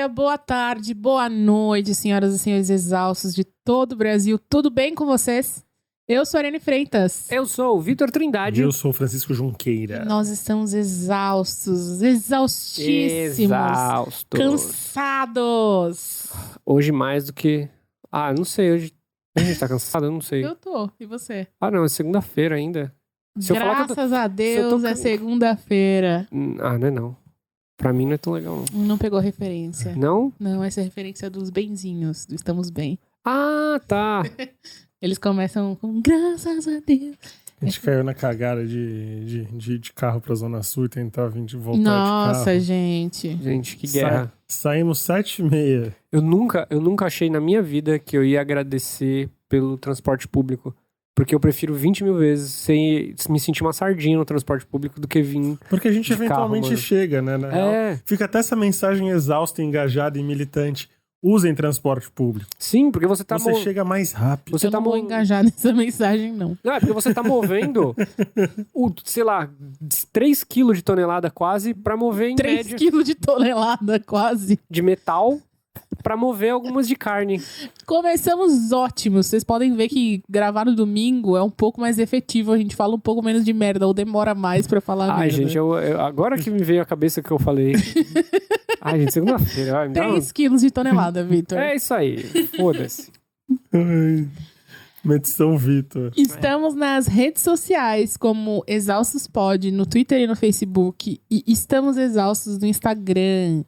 dia, boa tarde, boa noite, senhoras e senhores exaustos de todo o Brasil. Tudo bem com vocês? Eu sou a Ariane Freitas. Eu sou o Vitor Trindade. Eu sou o Francisco Junqueira. Nós estamos exaustos, exaustíssimos, cansados. Hoje mais do que... não sei, hoje... A gente tá cansado? Eu não sei. Eu tô, e você? Não, é segunda-feira ainda. Graças a Deus, é segunda-feira. Não é não. Pra mim não é tão legal, não. Não pegou referência. Não? Não, essa é a referência dos benzinhos, do Estamos Bem. Tá. Eles começam com graças a Deus. A gente caiu na cagada de ir de carro pra Zona Sul e tentar vir de voltar de carro. Nossa, gente. Gente, que guerra. Saímos 7h30. Eu nunca achei na minha vida que eu ia agradecer pelo transporte público. Porque eu prefiro 20 mil vezes sem me sentir uma sardinha no transporte público do que vir. Porque a gente de eventualmente carro, chega, né? Na real. Fica até essa mensagem exausta, engajada e militante. Usem transporte público. Sim, porque você tá... Você chega mais rápido. Eu não vou engajar nessa mensagem, não. Não, é porque você tá movendo, 3 kg de tonelada quase pra mover em 3 kg de tonelada quase. De metal pra mover algumas de carne. Começamos ótimos. Vocês podem ver que gravar no domingo é um pouco mais efetivo. A gente fala um pouco menos de merda ou demora mais pra falar merda. Gente, agora que me veio a cabeça que eu falei. Gente, segunda-feira. 3 quilos de tonelada, Vitor. É isso aí. Foda-se. Medição Vitor. Estamos nas redes sociais como Exaustos Pod, no Twitter e no Facebook. E estamos exaustos no Instagram.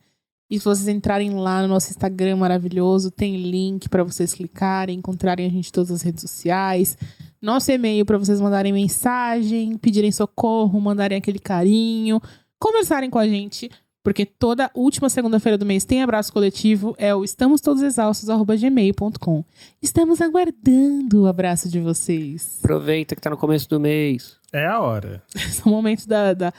E se vocês entrarem lá no nosso Instagram maravilhoso, tem link pra vocês clicarem, encontrarem a gente em todas as redes sociais. Nosso e-mail pra vocês mandarem mensagem, pedirem socorro, mandarem aquele carinho, conversarem com a gente. Porque toda última segunda-feira do mês tem abraço coletivo, é o estamostodosexaustos@gmail.com. Estamos aguardando o abraço de vocês. Aproveita que tá no começo do mês. É a hora. Esse é o momento da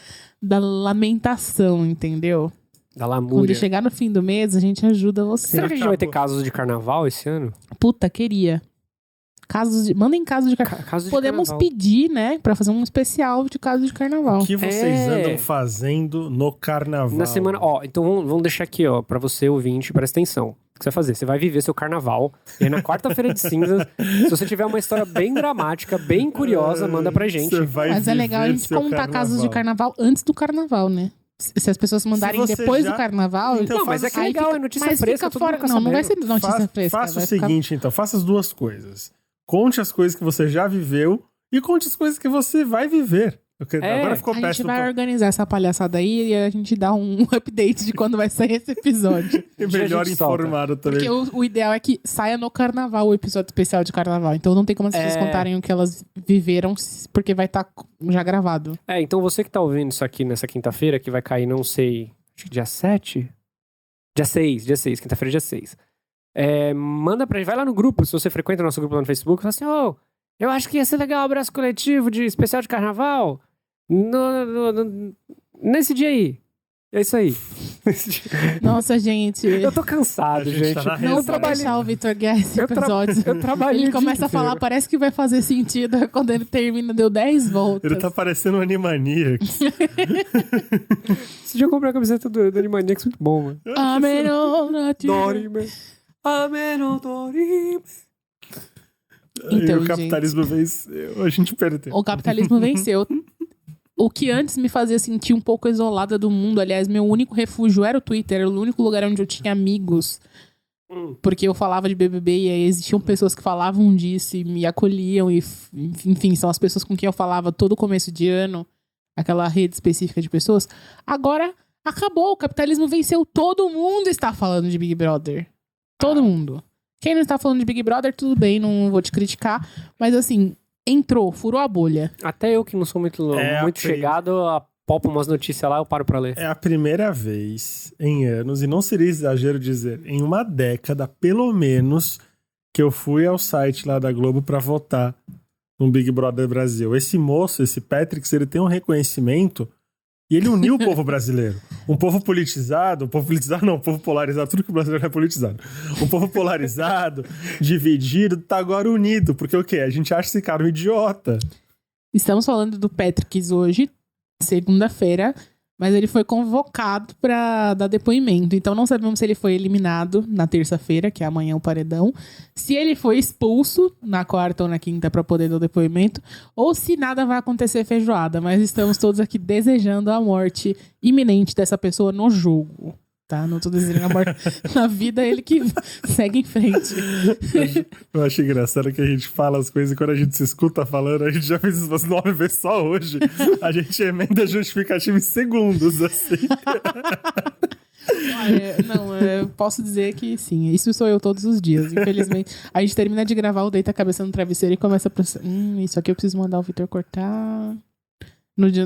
lamentação, entendeu? Da lamúria. Quando chegar no fim do mês, a gente ajuda você. Será que a gente vai ter casos de carnaval esse ano? Puta, queria. Mandem casos de carnaval. Podemos pedir, né, pra fazer um especial de casos de carnaval. O que vocês andam fazendo no carnaval? Na semana, então vamos deixar aqui, pra você ouvinte, presta atenção. O que você vai fazer? Você vai viver seu carnaval. E aí, na quarta-feira de cinzas, se você tiver uma história bem dramática, bem curiosa, manda pra gente. Mas é legal a gente contar casos de carnaval antes do carnaval, né? Se as pessoas mandarem depois do carnaval... Então, mas é que é legal, é notícia fresca, todo mundo Não vai ser notícia fresca. Faça o seguinte, então. Faça as duas coisas. Conte as coisas que você já viveu e conte as coisas que você vai viver. Agora ficou péssimo. A gente vai organizar essa palhaçada aí e a gente dá um update de quando vai sair esse episódio. E melhor informado também. Porque o ideal é que saia no carnaval o episódio especial de carnaval. Então não tem como as pessoas contarem o que elas viveram, porque vai estar já gravado. Então você que tá ouvindo isso aqui nessa quinta-feira, que vai cair, não sei, acho que dia 7? Dia 6, quinta-feira dia 6. Manda pra gente, vai lá no grupo, se você frequenta o nosso grupo lá no Facebook, fala assim, eu acho que ia ser legal o abraço coletivo de especial de carnaval nesse dia aí. É isso aí. Nossa, gente. Eu tô cansado, gente. Não vou deixar o Vitor guiar esse episódio. Eu trabalhei. Ele começa a falar, parece que vai fazer sentido. Quando ele termina, deu 10 voltas. Ele tá parecendo um Animaniacs. Esse dia eu comprei a camiseta do Animaniacs, muito bom, mano. Dorime. Então, o capitalismo venceu, a gente perdeu. O capitalismo venceu. O que antes me fazia sentir um pouco isolada do mundo, aliás, meu único refúgio era o Twitter, era o único lugar onde eu tinha amigos. Porque eu falava de BBB e aí existiam pessoas que falavam disso e me acolhiam. E, enfim, são as pessoas com quem eu falava todo começo de ano, aquela rede específica de pessoas. Agora, acabou, o capitalismo venceu, todo mundo está falando de Big Brother. Todo mundo. Quem não está falando de Big Brother, tudo bem, não vou te criticar. Mas assim, entrou, furou a bolha. Até eu que não sou muito chegado, popo umas notícias lá, eu paro pra ler. É a primeira vez em anos, e não seria exagero dizer, em uma década, pelo menos, que eu fui ao site lá da Globo pra votar no Big Brother Brasil. Esse moço, esse Patrick, ele tem um reconhecimento e ele uniu o povo brasileiro. Um povo politizado, um povo polarizado, tudo que o brasileiro é politizado. Um povo polarizado, dividido, tá agora unido. Porque o quê? A gente acha esse cara um idiota. Estamos falando do Patrick hoje, segunda-feira, Mas ele foi convocado pra dar depoimento. Então não sabemos se ele foi eliminado na terça-feira, que é amanhã o paredão. Se ele foi expulso na quarta ou na quinta pra poder dar o depoimento. Ou se nada vai acontecer feijoada. Mas estamos todos aqui desejando a morte iminente dessa pessoa no jogo. Tá? Não tô desejando a morte na vida, ele que segue em frente. Eu acho engraçado que a gente fala as coisas e quando a gente se escuta falando, a gente já fez isso umas 9 vezes só hoje. A gente emenda justificativa em segundos, assim. Eu posso dizer que sim, isso sou eu todos os dias, infelizmente. A gente termina de gravar, eu deito a cabeça no travesseiro e começa a pensar, isso aqui eu preciso mandar o Vitor cortar.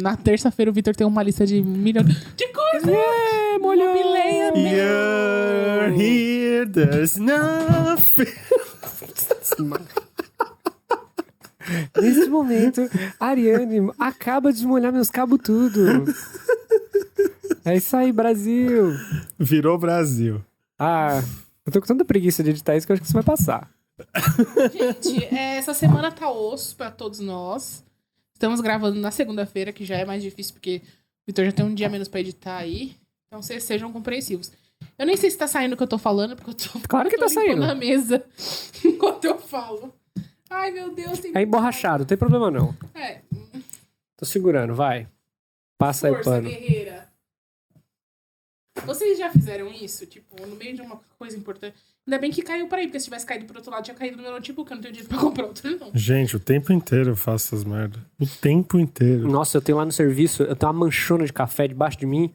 Na terça-feira o Vitor tem uma lista de milhões de coisas. Molhou. You're here, there's nothing. Nesse momento, a Ariane acaba de molhar meus cabos tudo. É isso aí, Brasil. Virou Brasil. Eu tô com tanta preguiça de editar isso que eu acho que isso vai passar. Gente, essa semana tá osso pra todos nós. Estamos gravando na segunda-feira, que já é mais difícil, porque o Vitor já tem um dia menos pra editar aí. Então vocês sejam compreensivos. Eu nem sei se tá saindo o que eu tô falando, porque eu tô, claro que tá saindo na mesa enquanto eu falo. Ai, meu Deus. É emborrachado, não tem problema não. Tô segurando, vai. Passa aí o pano. Guerreira. Vocês já fizeram isso? Tipo, no meio de uma coisa importante. Ainda bem que caiu pra aí, porque se tivesse caído pro outro lado, tinha caído no meu notebook, eu não tenho dinheiro pra comprar outro, não. Gente, o tempo inteiro eu faço essas merdas. O tempo inteiro. Nossa, eu tenho lá no serviço, eu tenho uma manchona de café debaixo de mim,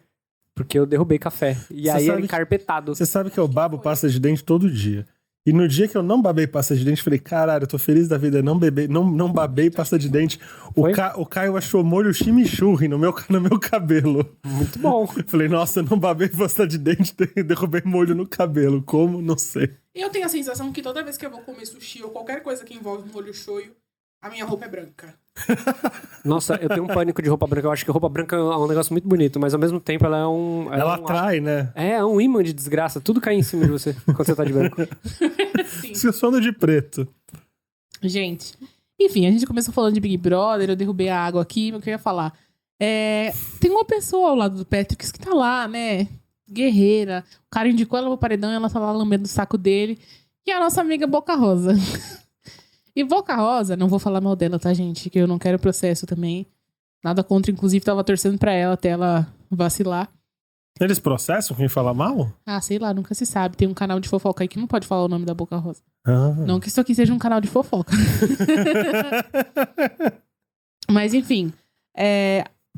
porque eu derrubei café. E Cê aí sabe era encarpetado. Você sabe que eu babo pasta de dente todo dia. E no dia que eu não babei pasta de dente, falei, caralho, eu tô feliz da vida, não babei pasta de dente. O Caio achou molho chimichurri no meu cabelo. Muito bom. Falei, nossa, eu não babei pasta de dente, derrubei molho no cabelo. Como? Não sei. Eu tenho a sensação que toda vez que eu vou comer sushi ou qualquer coisa que envolve molho shoyu, a minha roupa é branca. Nossa, eu tenho um pânico de roupa branca. Eu acho que roupa branca é um negócio muito bonito, mas ao mesmo tempo ela é um... Ela atrai, né? É um imã de desgraça. Tudo cai em cima de você quando você tá de branco. Sim. Você sono de preto. Gente, enfim, a gente começou falando de Big Brother, eu derrubei a água aqui, mas o que eu ia falar? Tem uma pessoa ao lado do Patrick que tá lá, né? Guerreira. O cara indicou ela pro paredão e ela tá lá lambendo o saco dele. E a nossa amiga Boca Rosa. E Boca Rosa, não vou falar mal dela, tá, gente? Que eu não quero processo também. Nada contra, inclusive tava torcendo pra ela até ela vacilar. Eles processam quem fala mal? Sei lá, nunca se sabe. Tem um canal de fofoca aí que não pode falar o nome da Boca Rosa. Não que isso aqui seja um canal de fofoca. Mas enfim,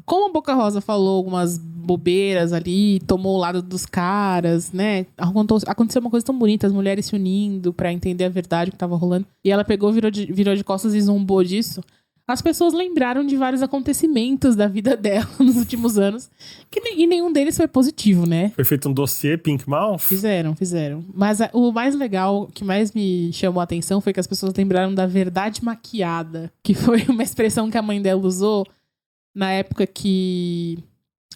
como a Boca Rosa falou algumas bobeiras ali, tomou o lado dos caras, né? Aconteceu uma coisa tão bonita, as mulheres se unindo pra entender a verdade que tava rolando. E ela pegou, virou de costas e zombou disso. As pessoas lembraram de vários acontecimentos da vida dela nos últimos anos. E nenhum deles foi positivo, né? Foi feito um dossiê Pink Mouth? Fizeram. Mas o mais legal, o que mais me chamou a atenção foi que as pessoas lembraram da verdade maquiada. Que foi uma expressão que a mãe dela usou na época que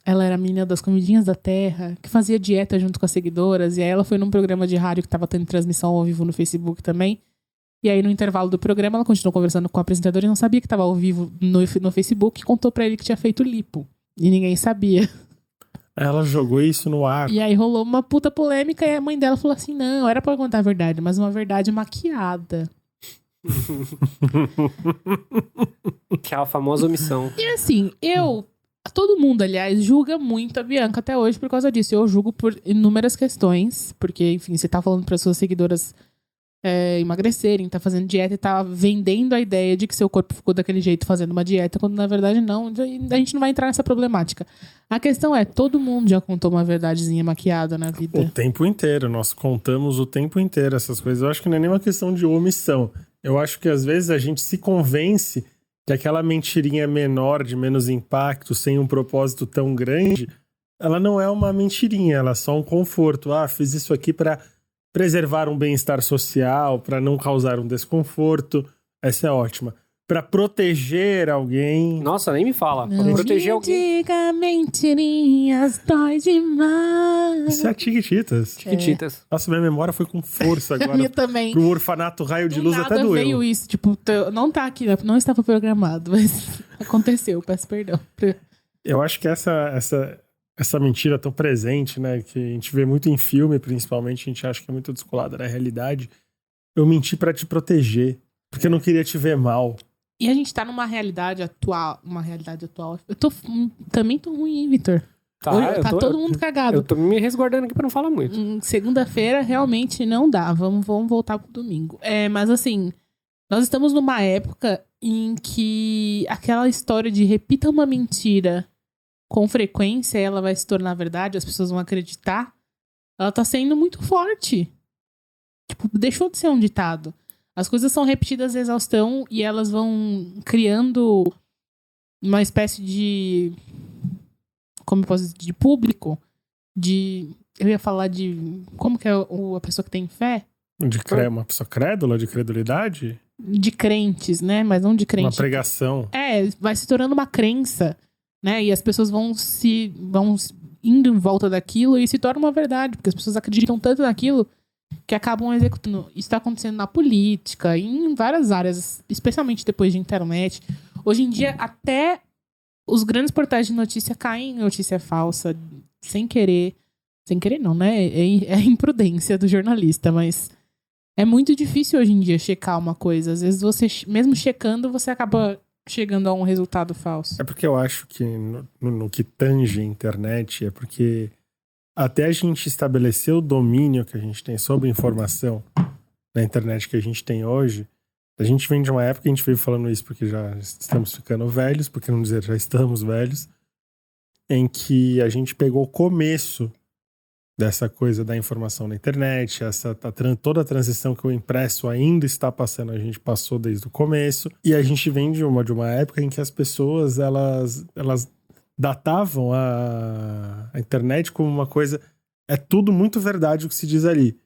ela era a menina das comidinhas da terra, que fazia dieta junto com as seguidoras. E aí ela foi num programa de rádio que tava tendo transmissão ao vivo no Facebook também. E aí, no intervalo do programa, ela continuou conversando com o apresentador e não sabia que estava ao vivo no Facebook e contou pra ele que tinha feito lipo. E ninguém sabia. Ela jogou isso no ar. E aí rolou uma puta polêmica e a mãe dela falou assim, não, era pra contar a verdade, mas uma verdade maquiada. Que é a famosa omissão. E assim, todo mundo, aliás, julga muito a Bianca até hoje por causa disso. Eu julgo por inúmeras questões, porque, enfim, você tá falando para suas seguidoras emagrecerem, tá fazendo dieta e tá vendendo a ideia de que seu corpo ficou daquele jeito fazendo uma dieta, quando na verdade não. A gente não vai entrar nessa problemática. A questão é, todo mundo já contou uma verdadezinha maquiada na vida. O tempo inteiro, nós contamos o tempo inteiro essas coisas. Eu acho que não é nem uma questão de omissão. Eu acho que às vezes a gente se convence que aquela mentirinha menor, de menos impacto, sem um propósito tão grande, ela não é uma mentirinha, ela é só um conforto. Fiz isso aqui pra preservar um bem-estar social, para não causar um desconforto. Essa é ótima. Para proteger alguém. Nossa, nem me fala. Não pra proteger alguém. diga mentirinhas, dói demais. Isso é Tiquititas. Tiquititas. Nossa, minha memória foi com força A agora. minha também. Pro orfanato Raio de Do Luz nada até doeu. veio isso, tipo, não tá aqui, não estava programado, mas aconteceu, peço perdão. Eu acho que essa essa mentira tão presente, né? Que a gente vê muito em filme, principalmente, a gente acha que é muito descolada da realidade. Eu menti pra te proteger, porque eu não queria te ver mal. E a gente tá numa realidade atual. Também tô ruim, hein, Vitor? Tá todo mundo cagado. Eu tô me resguardando aqui pra não falar muito. Segunda-feira realmente não dá. Vamos voltar pro domingo. Mas assim, nós estamos numa época em que aquela história de repita uma mentira com frequência, ela vai se tornar verdade, as pessoas vão acreditar. Ela tá sendo muito forte. Tipo, deixou de ser um ditado. As coisas são repetidas à exaustão e elas vão criando uma espécie de... Como eu posso dizer? De público. Eu ia falar de... Como que é a pessoa que tem fé? Uma pessoa crédula, de credulidade? De crentes, né? Mas não de crente. Uma pregação. Vai se tornando uma crença, né? E as pessoas vão indo em volta daquilo e se torna uma verdade. Porque as pessoas acreditam tanto naquilo que acabam executando. Isso está acontecendo na política, em várias áreas, especialmente depois de internet. Hoje em dia, até os grandes portais de notícia caem em notícia falsa, sem querer. Sem querer não, né? É a imprudência do jornalista, mas é muito difícil hoje em dia checar uma coisa. Às vezes você, mesmo checando, você acaba chegando a um resultado falso. É porque eu acho que no que tange a internet, é porque até a gente estabelecer o domínio que a gente tem sobre informação na internet que a gente tem hoje, a gente vem de uma época, a gente veio falando isso porque já estamos ficando velhos, porque não dizer já estamos velhos, em que a gente pegou o começo dessa coisa da informação na internet, toda a transição que o impresso ainda está passando, a gente passou desde o começo, e a gente vem de uma época em que as pessoas, elas datavam a internet como uma coisa, é tudo muito verdade o que se diz ali,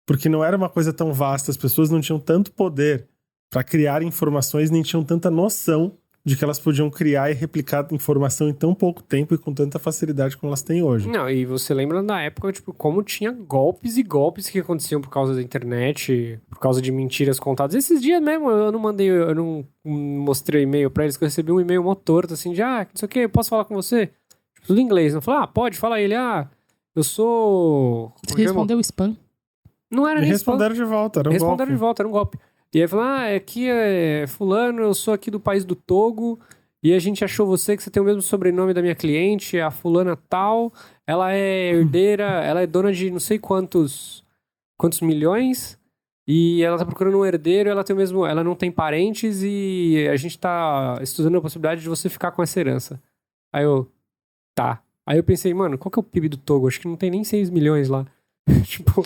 porque não era uma coisa tão vasta, as pessoas não tinham tanto poder para criar informações, nem tinham tanta noção de que elas podiam criar e replicar informação em tão pouco tempo e com tanta facilidade como elas têm hoje. Não, e você lembra da época, tipo, como tinha golpes e golpes que aconteciam por causa da internet, por causa de mentiras contadas. Esses dias mesmo, eu não mostrei o e-mail pra eles, que eu recebi um e-mail mó torto, assim, de, não sei o que, posso falar com você? Tipo, tudo em inglês. Não falei, pode, fala aí. Ele, eu sou... Você respondeu spam? Não era nem spam. Responderam de volta, era um golpe. Responderam de volta, era um golpe. E aí falou, aqui é fulano, eu sou aqui do país do Togo, e a gente achou você que você tem o mesmo sobrenome da minha cliente, a fulana tal, ela é herdeira, ela é dona de não sei quantos milhões, e ela tá procurando um herdeiro, ela não tem parentes, e a gente tá estudando a possibilidade de você ficar com essa herança. Aí tá. Aí eu pensei, mano, qual que é o PIB do Togo? Acho que não tem nem 6 milhões lá. Tipo...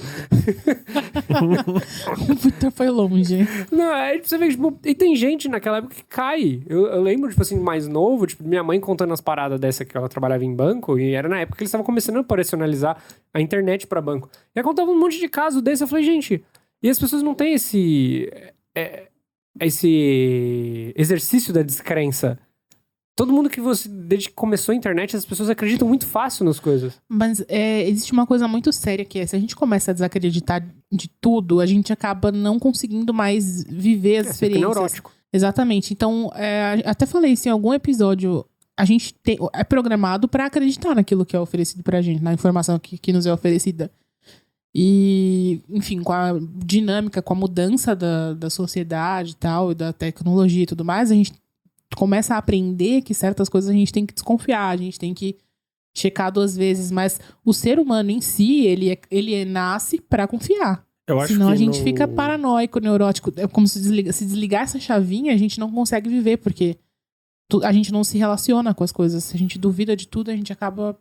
O Vitor foi longe. Não, você vê, tipo, e tem gente naquela época que cai. Eu lembro, tipo assim, mais novo, tipo, minha mãe contando as paradas dessa que ela trabalhava em banco, e era na época que eles estavam começando a operacionalizar a internet pra banco. E ela contava um monte de casos desse, eu falei, gente, e as pessoas não têm esse exercício da descrença. Todo mundo desde que começou a internet, as pessoas acreditam muito fácil nas coisas. Mas existe uma coisa muito séria que se a gente começa a desacreditar de tudo, a gente acaba não conseguindo mais viver as experiências. Fica neurótico. Exatamente. Então, até falei isso em algum episódio, a gente é programado pra acreditar naquilo que é oferecido pra gente, na informação que nos é oferecida. E, enfim, com a dinâmica, com a mudança da sociedade e tal, e da tecnologia e tudo mais, a gente começa a aprender que certas coisas a gente tem que desconfiar, a gente tem que checar 2 vezes, mas o ser humano em si, ele nasce pra confiar. Eu acho Senão que a gente fica paranoico, neurótico. É como se desligar essa chavinha, a gente não consegue viver, porque a gente não se relaciona com as coisas. Se a gente duvida de tudo, a gente acaba...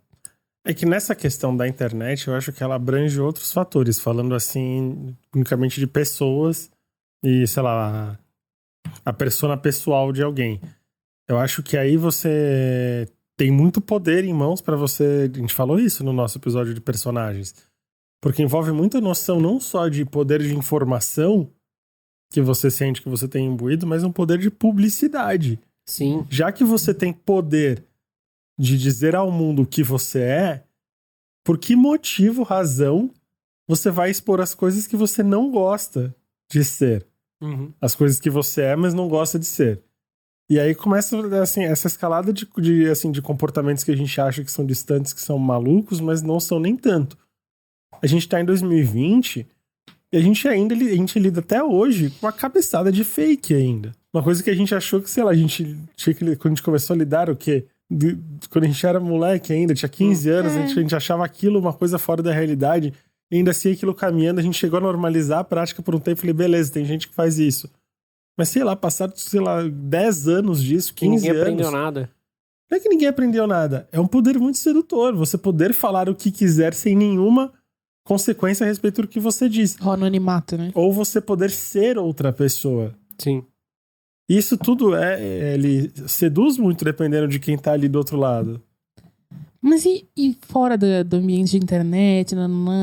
É que nessa questão da internet, eu acho que ela abrange outros fatores, falando assim, unicamente de pessoas e, sei lá, a persona pessoal de alguém. Eu acho que aí você tem muito poder em mãos pra você... A gente falou isso no nosso episódio de personagens. Porque envolve muita noção não só de poder de informação que você sente que você tem imbuído, mas um poder de publicidade. Sim. Já que você tem poder de dizer ao mundo o que você é, por que motivo, razão, você vai expor as coisas que você não gosta de ser? Uhum. As coisas que você é, mas não gosta de ser. E aí começa, assim, essa escalada de comportamentos que a gente acha que são distantes, que são malucos, mas não são nem tanto. A gente tá em 2020 e a gente lida até hoje com uma cabeçada de fake ainda. Uma coisa que a gente achou que, sei lá, quando a gente começou a lidar, o quê? Quando a gente era moleque ainda, tinha 15 anos, a gente achava aquilo uma coisa fora da realidade. E ainda assim, aquilo caminhando, a gente chegou a normalizar a prática por um tempo e falei, beleza, tem gente que faz isso. Mas sei lá, passaram, 10 anos disso, 15 anos. Ninguém aprendeu nada. Não é que ninguém aprendeu nada. É um poder muito sedutor. Você poder falar o que quiser sem nenhuma consequência a respeito do que você diz. O anonimato, né? Ou você poder ser outra pessoa. Sim. Isso tudo ele seduz muito dependendo de quem tá ali do outro lado. Mas e fora do ambiente de internet,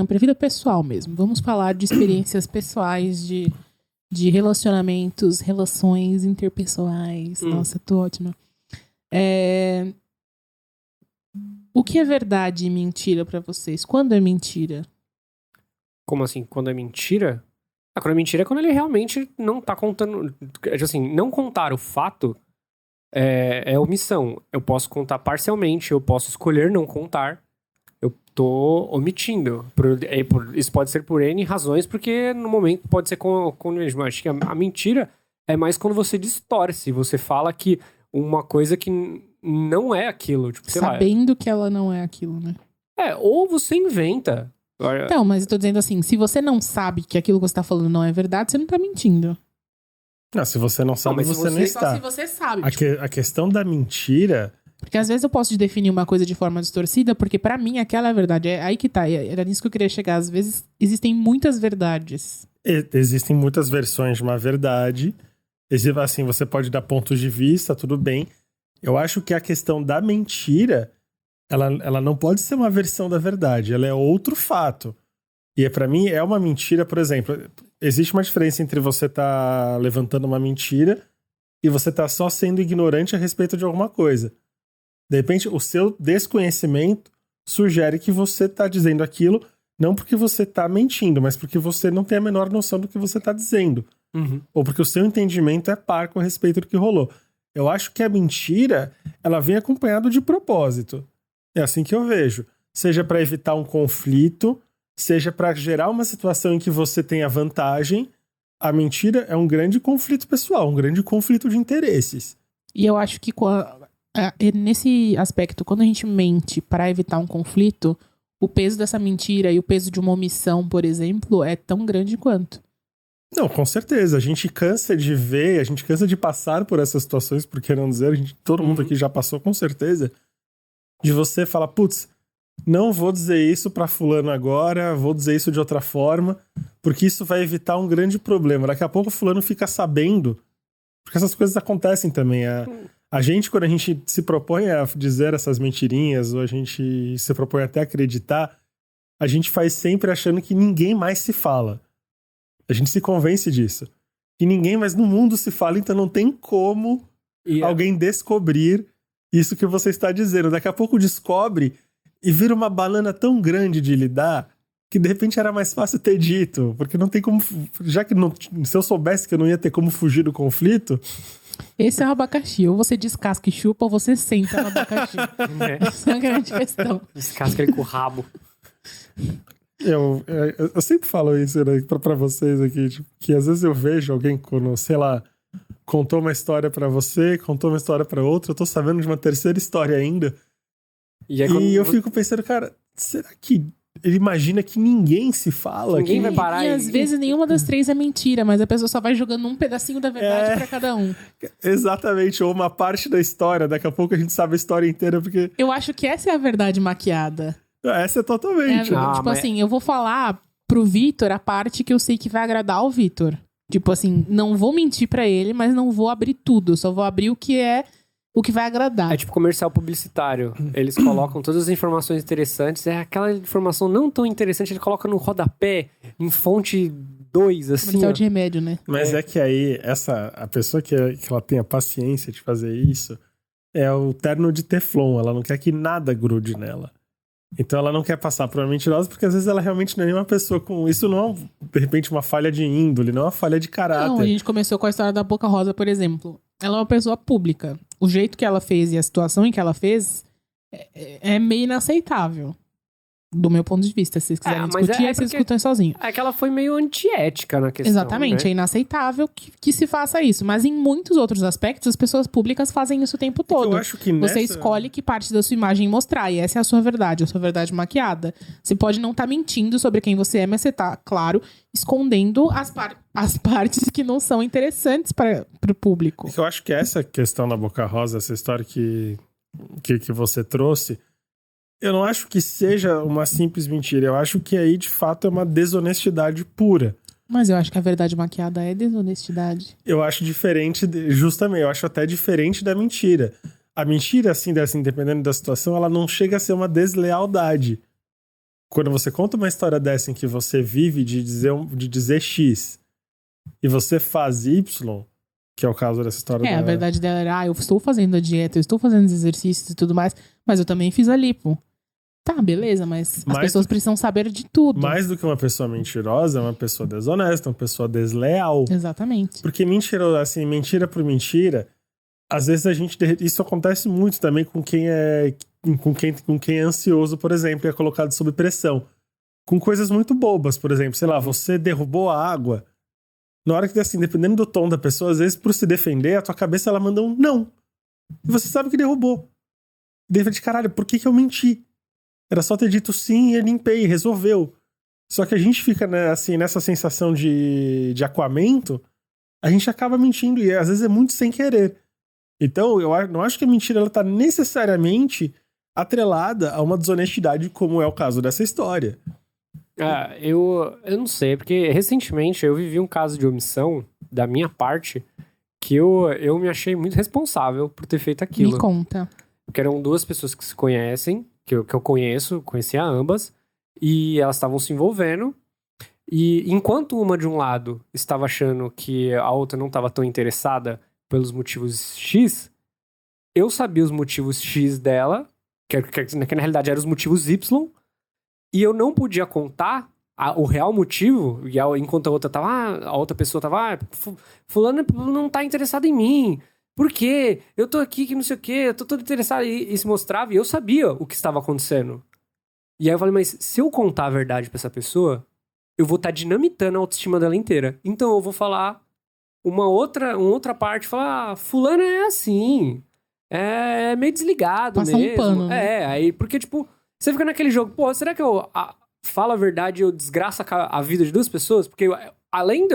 pra vida pessoal mesmo? Vamos falar de experiências pessoais, de relacionamentos, relações interpessoais. Nossa, tô ótima. O que é verdade e mentira pra vocês? Quando é mentira? Como assim? Quando é mentira? Quando é mentira é quando ele realmente não tá contando... Assim, não contar o fato é omissão. Eu posso contar parcialmente, eu posso escolher não contar. Eu tô omitindo. Isso pode ser por N razões, porque no momento pode ser com mesmo. Acho que a mentira é mais quando você distorce. Você fala que uma coisa que não é aquilo. Tipo, sei Sabendo que ela não é aquilo, né? Ou você inventa. Então, mas eu tô dizendo assim, se você não sabe que aquilo que você tá falando não é verdade, você não tá mentindo. Não, se você não sabe, você nem está. Só se você sabe. A questão da mentira... Porque às vezes eu posso definir uma coisa de forma distorcida, porque pra mim aquela é a verdade. É aí que tá, era nisso que eu queria chegar. Às vezes existem muitas verdades. Existem muitas versões de uma verdade. Assim, você pode dar pontos de vista, tudo bem. Eu acho que a questão da mentira, ela não pode ser uma versão da verdade. Ela é outro fato. E pra mim é uma mentira, por exemplo. Existe uma diferença entre você tá levantando uma mentira e você tá só sendo ignorante a respeito de alguma coisa. De repente, o seu desconhecimento sugere que você tá dizendo aquilo não porque você tá mentindo, mas porque você não tem a menor noção do que você tá dizendo. Uhum. Ou porque o seu entendimento é parco a respeito do que rolou. Eu acho que a mentira, ela vem acompanhada de propósito. É assim que eu vejo. Seja para evitar um conflito, seja para gerar uma situação em que você tenha vantagem, a mentira é um grande conflito pessoal, um grande conflito de interesses. E eu acho que nesse aspecto, quando a gente mente para evitar um conflito, o peso dessa mentira e o peso de uma omissão, por exemplo, é tão grande quanto. Não, com certeza. A gente cansa de ver, a gente cansa de passar por essas situações, por que não dizer, todo mundo aqui já passou com certeza, de você falar, putz, não vou dizer isso pra fulano agora, vou dizer isso de outra forma, porque isso vai evitar um grande problema. Daqui a pouco o fulano fica sabendo, porque essas coisas acontecem também. A gente, quando a gente se propõe a dizer essas mentirinhas, ou a gente se propõe até a acreditar, a gente faz sempre achando que ninguém mais se fala. A gente se convence disso. Que ninguém mais no mundo se fala, então não tem como alguém descobrir isso que você está dizendo. Daqui a pouco descobre e vira uma banana tão grande de lidar que de repente era mais fácil ter dito. Porque não tem como... Já que se eu soubesse que eu não ia ter como fugir do conflito... Esse é o abacaxi. Ou você descasca e chupa, ou você senta no abacaxi. Essa é a grande questão. Descasca ele com o rabo. Eu sempre falo isso, né, pra vocês aqui, tipo, que às vezes eu vejo alguém quando, sei lá, contou uma história pra você, contou uma história pra outra, eu tô sabendo de uma terceira história ainda. E eu fico pensando, cara, será que ele imagina que ninguém se fala? Ninguém vai parar. E às vezes nenhuma das três é mentira, mas a pessoa só vai jogando um pedacinho da verdade pra cada um. Exatamente, ou uma parte da história, daqui a pouco a gente sabe a história inteira, porque... Eu acho que essa é a verdade maquiada. Essa é totalmente. Assim, eu vou falar pro Vitor a parte que eu sei que vai agradar ao Vitor. Tipo assim, não vou mentir pra ele, mas não vou abrir tudo. Só vou abrir o que vai agradar. É tipo comercial publicitário. Eles colocam todas as informações interessantes. É aquela informação não tão interessante, ele coloca no rodapé, em fonte 2, assim. Comercial de remédio, né? Mas é que aí, a pessoa que ela tem a paciência de fazer isso é o terno de Teflon. Ela não quer que nada grude nela. Então ela não quer passar por uma mentirosa, porque às vezes ela realmente não é nenhuma pessoa com... Isso não é, de repente, uma falha de índole, não é uma falha de caráter. Não, a gente começou com a história da Boca Rosa, por exemplo. ela é uma pessoa pública. O jeito que ela fez e a situação em que ela fez é meio inaceitável. Do meu ponto de vista. Se vocês quiserem discutir, aí vocês discutem sozinho. É que ela foi meio antiética na questão. Exatamente, né? é inaceitável que se faça isso. Mas em muitos outros aspectos, as pessoas públicas fazem isso o tempo todo. Eu acho que Você escolhe que parte da sua imagem mostrar, e essa é a sua verdade maquiada. Você pode não estar mentindo sobre quem você é, mas você tá, claro, escondendo as partes que não são interessantes para o público. Eu acho que essa questão da Boca Rosa, essa história que você trouxe, eu não acho que seja uma simples mentira. Eu acho que aí, de fato, é uma desonestidade pura. Mas eu acho que a verdade maquiada é desonestidade. Eu acho diferente, justamente, eu acho até diferente da mentira. A mentira, assim, dependendo da situação, ela não chega a ser uma deslealdade. Quando você conta uma história dessa em que você vive de dizer X e você faz Y, que é o caso dessa história a verdade dela era, eu estou fazendo a dieta, eu estou fazendo os exercícios e tudo mais, mas eu também fiz a lipo. Tá, beleza, mas as pessoas precisam saber de tudo. Mais do que uma pessoa mentirosa, é uma pessoa desonesta, uma pessoa desleal. Exatamente. Porque mentira por mentira, às vezes isso acontece muito também com quem é ansioso, por exemplo, e é colocado sob pressão. Com coisas muito bobas, por exemplo, sei lá, você derrubou a água. Na hora que, assim, dependendo do tom da pessoa, às vezes, por se defender, a tua cabeça, ela manda um não. E você sabe que derrubou. Deve de caralho, por que eu menti? Era só ter dito sim e limpei, resolveu. Só que a gente fica, né, assim, nessa sensação de aquamento, a gente acaba mentindo e às vezes é muito sem querer. Então, eu não acho que a mentira ela tá necessariamente atrelada a uma desonestidade, como é o caso dessa história. Eu não sei, porque recentemente eu vivi um caso de omissão da minha parte que eu me achei muito responsável por ter feito aquilo. Me conta. Porque eram duas pessoas que se conhecem, que eu conhecia ambas, e elas estavam se envolvendo, e enquanto uma de um lado estava achando que a outra não estava tão interessada pelos motivos X, eu sabia os motivos X dela, que na realidade eram os motivos Y, e eu não podia contar o real motivo, e enquanto a outra pessoa tava, fulano não tá interessado em mim. Por quê? Eu tô aqui que não sei o quê, eu tô todo interessado. E se mostrava, e eu sabia o que estava acontecendo. E aí eu falei, mas se eu contar a verdade pra essa pessoa, eu vou estar dinamitando a autoestima dela inteira. Então eu vou falar uma outra parte, falar, fulano é assim, é meio desligado Passa mesmo. Um pano, né? Aí, porque tipo, você fica naquele jogo, pô, será que eu falo a verdade e eu desgraço a vida de duas pessoas? Porque além de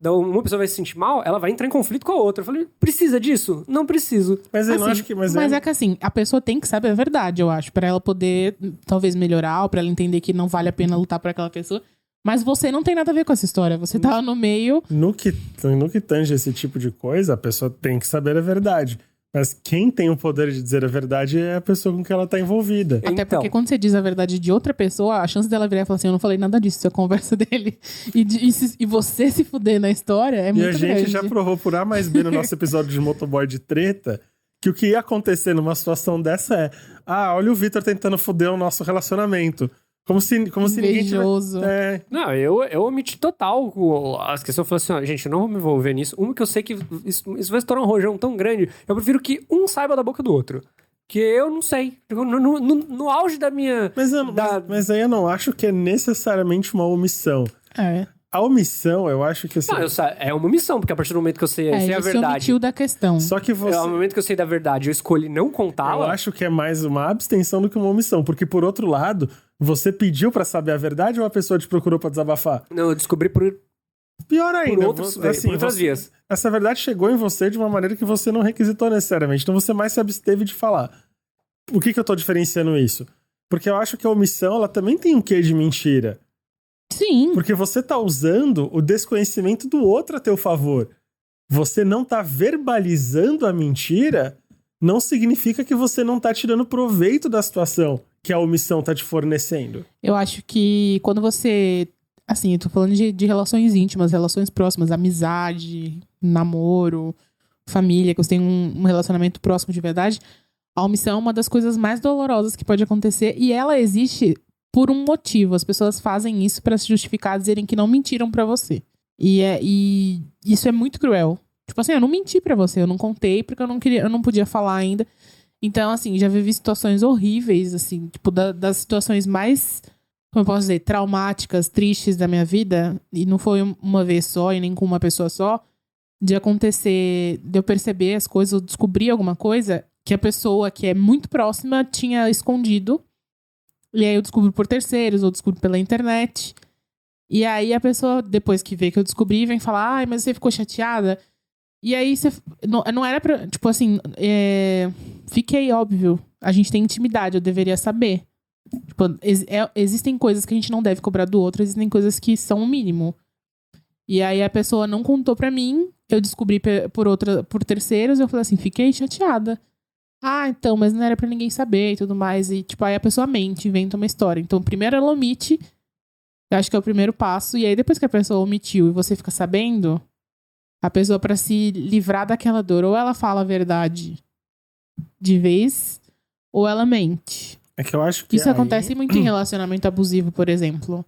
uma pessoa vai se sentir mal, ela vai entrar em conflito com a outra. Eu falei, precisa disso? Não preciso. Mas eu assim, não acho que... Mas é que assim, a pessoa tem que saber a verdade, eu acho. Pra ela poder, talvez, melhorar, ou pra ela entender que não vale a pena lutar por aquela pessoa. Mas você não tem nada a ver com essa história. Você tá no meio... No que tange esse tipo de coisa, a pessoa tem que saber a verdade. Mas quem tem o poder de dizer a verdade é a pessoa com que ela tá envolvida. Até porque quando você diz a verdade de outra pessoa, a chance dela virar e falar assim, eu não falei nada disso, isso é conversa dele. E você se fuder na história é muito grande. E a gente já provou por A mais B no nosso episódio de motoboy de treta, que o que ia acontecer numa situação dessa é, olha o Vitor tentando fuder o nosso relacionamento. Como se ninguém tivesse... Não, eu omiti total as questões. Eu falei assim, gente, eu não vou me envolver nisso. Uma que eu sei que isso vai se tornar um rojão tão grande, eu prefiro que um saiba da boca do outro. Que eu não sei. No auge da minha... Mas aí eu não acho que é necessariamente uma omissão. A omissão, eu acho que... Assim, não, é uma omissão, porque a partir do momento que eu sei a verdade... Você omitiu da questão. Só que você... No momento que eu sei da verdade, eu escolhi não contá-la... Eu acho que é mais uma abstenção do que uma omissão. Porque, por outro lado, você pediu pra saber a verdade ou a pessoa te procurou pra desabafar? Não, eu descobri por... Pior ainda. Por outras vias. Essa verdade chegou em você de uma maneira que você não requisitou necessariamente. Então você mais se absteve de falar. Por que eu tô diferenciando isso? Porque eu acho que a omissão, ela também tem um quê de mentira. Sim. Porque você tá usando o desconhecimento do outro a teu favor. Você não tá verbalizando a mentira, não significa que você não tá tirando proveito da situação que a omissão tá te fornecendo. Eu acho que quando você... Assim, eu tô falando de relações íntimas, relações próximas, amizade, namoro, família, que você tem um relacionamento próximo de verdade. A omissão é uma das coisas mais dolorosas que pode acontecer e ela existe por um motivo. As pessoas fazem isso pra se justificar, dizerem que não mentiram pra você. E isso é muito cruel. Tipo assim, eu não menti pra você, eu não contei porque eu não podia falar ainda. Então, assim, já vivi situações horríveis, assim, tipo, das situações mais, como eu posso dizer, traumáticas, tristes da minha vida. E não foi uma vez só e nem com uma pessoa só. De acontecer, de eu perceber as coisas, ou descobrir alguma coisa que a pessoa que é muito próxima tinha escondido. E aí eu descubro por terceiros, ou descubro pela internet. E aí a pessoa, depois que vê que eu descobri, vem falar, ai, mas você ficou chateada? E aí você. Não era pra. Tipo assim, fiquei, óbvio. A gente tem intimidade, eu deveria saber. Tipo, existem coisas que a gente não deve cobrar do outro, existem coisas que são o mínimo. E aí a pessoa não contou pra mim, eu descobri por terceiros, eu falei assim, fiquei chateada. Ah, então, mas não era pra ninguém saber e tudo mais. E, tipo, aí a pessoa mente, inventa uma história. Então, primeiro ela omite, eu acho que é o primeiro passo. E aí, depois que a pessoa omitiu e você fica sabendo, a pessoa, pra se livrar daquela dor, ou ela fala a verdade de vez, ou ela mente. É que eu acho que isso acontece muito em relacionamento abusivo, por exemplo.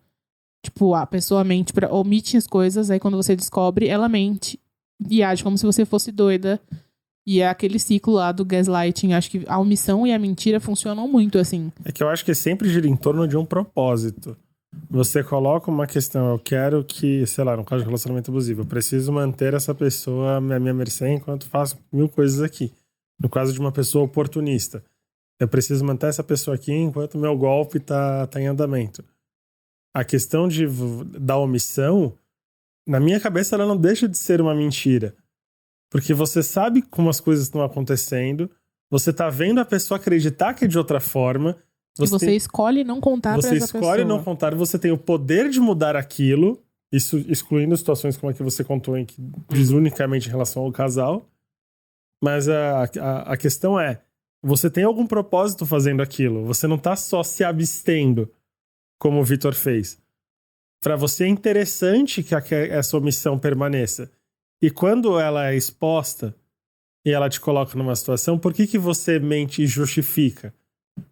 Tipo, a pessoa mente, omite as coisas, aí quando você descobre, ela mente e age como se você fosse doida. E é aquele ciclo lá do gaslighting. Acho que a omissão e a mentira funcionam muito, assim. É que eu acho que sempre gira em torno de um propósito. Você coloca uma questão, eu quero que, sei lá, no caso de relacionamento abusivo, eu preciso manter essa pessoa à minha mercê enquanto faço 1000 coisas aqui. No caso de uma pessoa oportunista, eu preciso manter essa pessoa aqui enquanto o meu golpe tá em andamento. A questão da omissão, na minha cabeça, ela não deixa de ser uma mentira. Porque você sabe como as coisas estão acontecendo, você tá vendo a pessoa acreditar que é de outra forma. Você escolhe não contar pra essa pessoa. Você escolhe não contar, você tem o poder de mudar aquilo, isso excluindo situações como a que você contou, em que diz unicamente em relação ao casal. Mas a questão é, você tem algum propósito fazendo aquilo, você não tá só se abstendo, como o Vitor fez. Pra você é interessante que essa omissão permaneça. E quando ela é exposta e ela te coloca numa situação, por que você mente e justifica?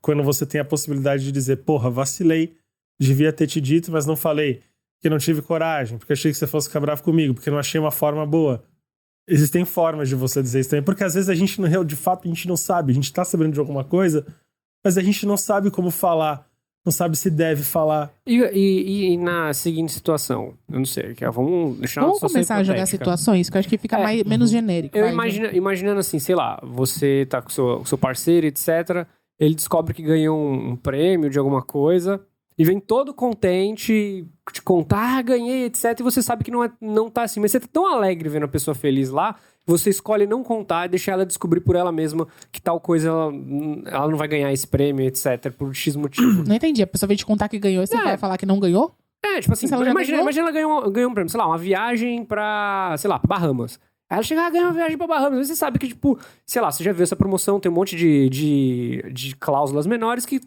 Quando você tem a possibilidade de dizer, porra, vacilei, devia ter te dito, mas não falei, porque não tive coragem, porque achei que você fosse ficar bravo comigo, porque não achei uma forma boa. Existem formas de você dizer isso também, porque às vezes a gente, de fato, a gente não sabe, a gente tá sabendo de alguma coisa, mas a gente não sabe como falar. Não sabe se deve falar. E na seguinte situação, eu não sei, vamos começar a jogar situações, que eu acho que fica menos genérico. Eu imaginando assim, sei lá, você tá com o seu parceiro, etc. Ele descobre que ganhou um prêmio de alguma coisa e vem todo contente, te contar, ganhei, etc. E você sabe que não tá assim, mas você tá tão alegre vendo a pessoa feliz lá, você escolhe não contar e deixar ela descobrir por ela mesma que tal coisa ela não vai ganhar esse prêmio, etc. Por X motivo. Não entendi. A pessoa vem te contar que ganhou e você vai falar que não ganhou? Tipo assim, imagina ela ganhou um prêmio, sei lá, uma viagem pra, sei lá, pra Bahamas. Aí ela chega a ganhar uma viagem pra Bahamas. Aí você sabe que, tipo, sei lá, você já viu essa promoção, tem um monte de cláusulas menores que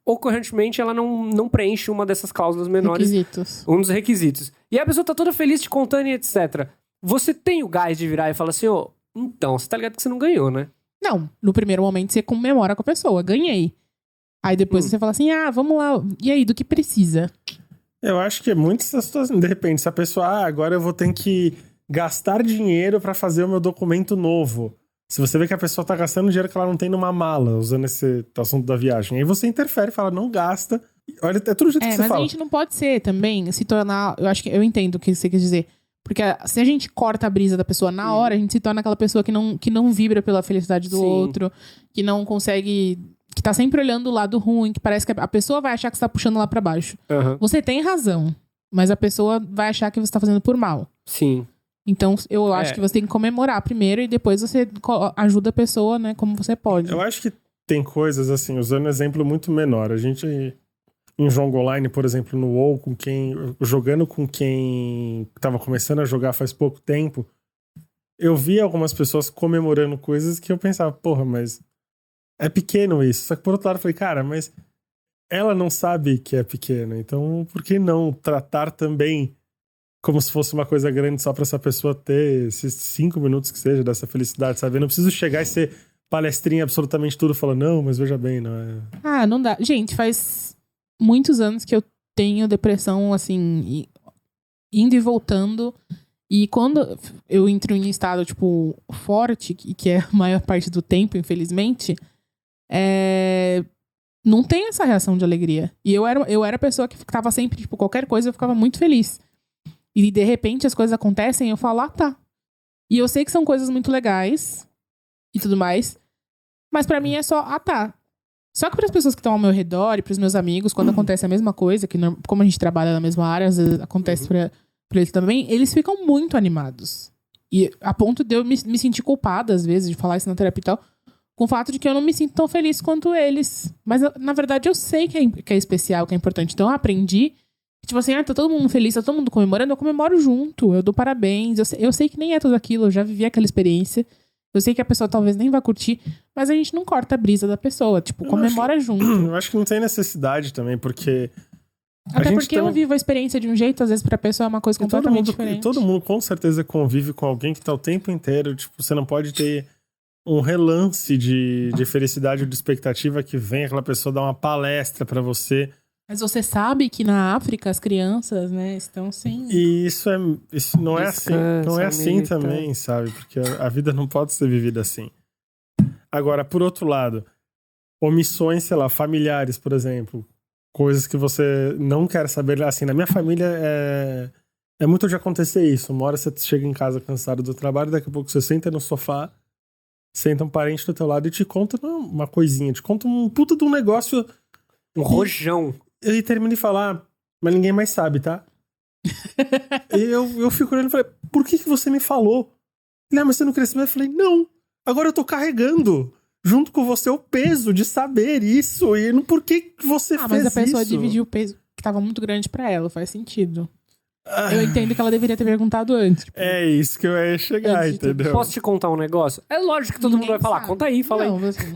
ocorrentemente ela não preenche uma dessas cláusulas menores. Requisitos. Um dos requisitos. E aí a pessoa tá toda feliz te contando e etc. Você tem o gás de virar e falar assim, então, você tá ligado que você não ganhou, né? Não, no primeiro momento você comemora com a pessoa, ganhei. Aí depois você fala assim, vamos lá, e aí, do que precisa? Eu acho que é muito essa situação, de repente, se a pessoa, agora eu vou ter que gastar dinheiro pra fazer o meu documento novo. Se você vê que a pessoa tá gastando dinheiro que ela não tem numa mala, usando esse assunto da viagem, aí você interfere, fala, não gasta. Olha, é tudo o jeito que você mas fala. A gente não pode ser também, se tornar, eu entendo o que você quer dizer. Porque se a gente corta a brisa da pessoa na hora, a gente se torna aquela pessoa que não vibra pela felicidade do outro, que não consegue, que tá sempre olhando o lado ruim, que parece que a pessoa vai achar que você tá puxando lá pra baixo. Uhum. Você tem razão, mas a pessoa vai achar que você tá fazendo por mal. Sim. Então, eu acho que você tem que comemorar primeiro e depois você ajuda a pessoa, né, como você pode. Eu acho que tem coisas, assim, usando um exemplo muito menor. A gente, em jogo online, por exemplo, no WoW, jogando com quem tava começando a jogar faz pouco tempo, eu vi algumas pessoas comemorando coisas que eu pensava, porra, mas é pequeno isso. Só que por outro lado eu falei, cara, mas ela não sabe que é pequeno, então por que não tratar também como se fosse uma coisa grande só pra essa pessoa ter esses 5 minutos que seja dessa felicidade, sabe? Eu não preciso chegar e ser palestrinha absolutamente tudo, falando, não, mas veja bem, não é... Não dá. Gente, faz muitos anos que eu tenho depressão, assim, indo e voltando. E quando eu entro em estado, tipo, forte, que é a maior parte do tempo, infelizmente, não tem essa reação de alegria. E eu era a pessoa que ficava sempre, tipo, qualquer coisa eu ficava muito feliz. E de repente as coisas acontecem e eu falo, tá. E eu sei que são coisas muito legais e tudo mais, mas pra mim é só, tá. Só que para as pessoas que estão ao meu redor e pros meus amigos, quando acontece a mesma coisa, que como a gente trabalha na mesma área, às vezes acontece pra eles também, eles ficam muito animados. E a ponto de eu me sentir culpada, às vezes, de falar isso na terapia e tal, com o fato de que eu não me sinto tão feliz quanto eles. Mas, na verdade, eu sei que é especial, que é importante. Então, eu aprendi, tipo assim, tá todo mundo feliz, tá todo mundo comemorando, eu comemoro junto, eu dou parabéns. Eu sei que nem é tudo aquilo, eu já vivi aquela experiência. Eu sei que a pessoa talvez nem vá curtir, mas a gente não corta a brisa da pessoa. Tipo, comemora junto. Eu acho que não tem necessidade também, porque... Até porque eu vivo a experiência de um jeito, às vezes pra pessoa é uma coisa completamente diferente. Todo mundo com certeza convive com alguém que tá o tempo inteiro. Tipo, você não pode ter um relance de felicidade ou de expectativa que vem aquela pessoa dar uma palestra pra você. Mas você sabe que na África as crianças, né, estão sem... E isso não é assim. Não é assim também, sabe? Porque a vida não pode ser vivida assim. Agora, por outro lado, omissões, sei lá, familiares, por exemplo. Coisas que você não quer saber. Assim, na minha família é muito de acontecer isso. Uma hora você chega em casa cansado do trabalho, daqui a pouco você senta no sofá, senta um parente do teu lado e te conta uma coisinha, te conta um puta de um negócio. Um rojão. E termina de falar, mas ninguém mais sabe, tá? E eu fico olhando e falei, por que você me falou? Ele, mas você não queria saber? Eu falei, não, agora eu tô carregando junto com você o peso de saber isso. E por que você fez isso? Mas a pessoa dividiu o peso que tava muito grande pra ela, faz sentido. Eu entendo que ela deveria ter perguntado antes. Tipo, é isso que eu ia chegar, entendeu? Posso te contar um negócio? É lógico que todo mundo vai falar, sabe. Conta aí, fala não, aí. Assim,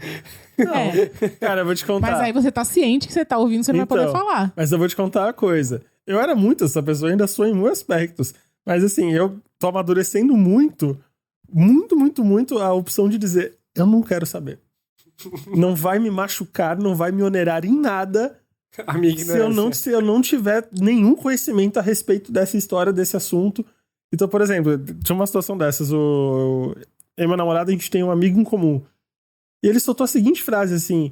Não, cara, eu vou te contar. Mas aí você tá ciente que você tá ouvindo, você não vai poder falar. Mas eu vou te contar uma coisa. Eu era muito essa pessoa, ainda sou em muitos aspectos. Mas assim, eu tô amadurecendo muito a opção de dizer, eu não quero saber. Não vai me machucar, não vai me onerar em nada se eu não tiver nenhum conhecimento a respeito dessa história, desse assunto. Então, por exemplo, tinha uma situação dessas. Eu e meu namorado, a gente tem um amigo em comum. E ele soltou a seguinte frase, assim...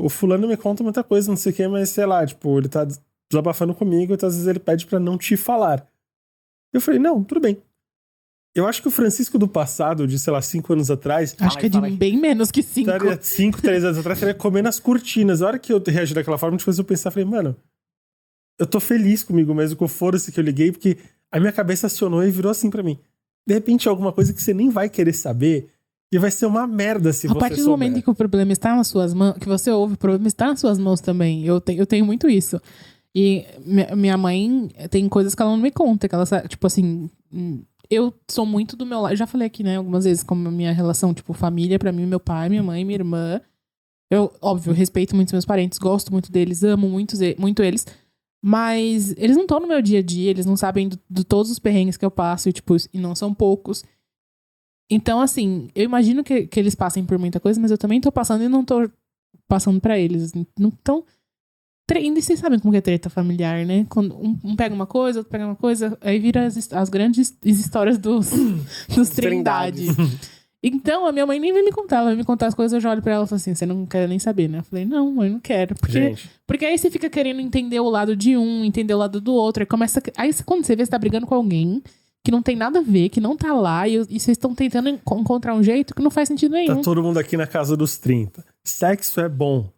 o fulano me conta muita coisa, não sei o que, mas sei lá, tipo, ele tá desabafando comigo, então às vezes ele pede pra não te falar. Eu falei, não, tudo bem. Eu acho que o Francisco do passado, de, sei lá, 5 anos atrás... Acho que é de bem menos que 5. 5, 3 anos atrás, estaria comendo as cortinas. A hora que eu reagi daquela forma, depois eu pensar, falei, mano, eu tô feliz comigo mesmo, com o foda-se que eu liguei, porque a minha cabeça acionou e virou assim pra mim. De repente, alguma coisa que você nem vai querer saber e vai ser uma merda se você souber. A partir do momento em que o problema está nas suas mãos, que você ouve, o problema está nas suas mãos também. Eu tenho muito isso. E minha mãe tem coisas que ela não me conta, que ela, tipo assim... Eu sou muito do meu lado. Já falei aqui, né, algumas vezes, como a minha relação, tipo, família, pra mim, meu pai, minha mãe, minha irmã. Eu, óbvio, respeito muito meus parentes, gosto muito deles, amo muito eles. Mas eles não estão no meu dia a dia, eles não sabem de todos os perrengues que eu passo, e não são poucos. Então, assim, eu imagino que eles passem por muita coisa, mas eu também tô passando e não tô passando pra eles. Então, e vocês sabem como que é treta familiar, né? Quando um pega uma coisa, outro pega uma coisa, aí vira as grandes histórias dos Trindade. Então, a minha mãe nem vai me contar. Ela vai me contar as coisas, eu já olho pra ela e falo assim, você não quer nem saber, né? Eu falei, não, mãe, não quero. Porque aí você fica querendo entender o lado de um, entender o lado do outro. Aí quando você vê, você tá brigando com alguém que não tem nada a ver, que não tá lá, e vocês estão tentando encontrar um jeito que não faz sentido nenhum. Tá todo mundo aqui na casa dos 30. Sexo é bom.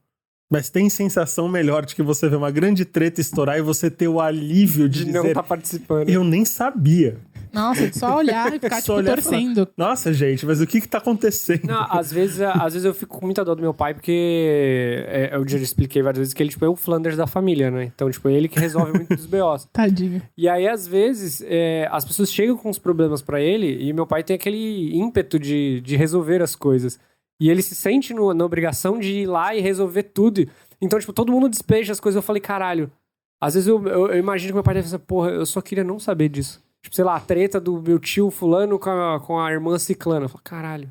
Mas tem sensação melhor de que você vê uma grande treta estourar e você ter o alívio de dizer... não tá participando. Eu nem sabia. Nossa, só olhar e ficar, tipo, torcendo. Falar, nossa, gente, mas o que tá acontecendo? Não, às vezes eu fico com muita dor do meu pai, porque eu já expliquei várias vezes que ele, tipo, é o Flanders da família, né? Então, tipo, é ele que resolve muito dos BOs. Tadinho. E aí, às vezes, as pessoas chegam com os problemas pra ele e meu pai tem aquele ímpeto de resolver as coisas. E ele se sente na obrigação de ir lá e resolver tudo. Então, tipo, todo mundo despeja as coisas. Eu falei, caralho. Às vezes eu imagino que meu pai deve pensar, porra, eu só queria não saber disso. Tipo, sei lá, a treta do meu tio fulano com a irmã ciclana. Eu falo, caralho.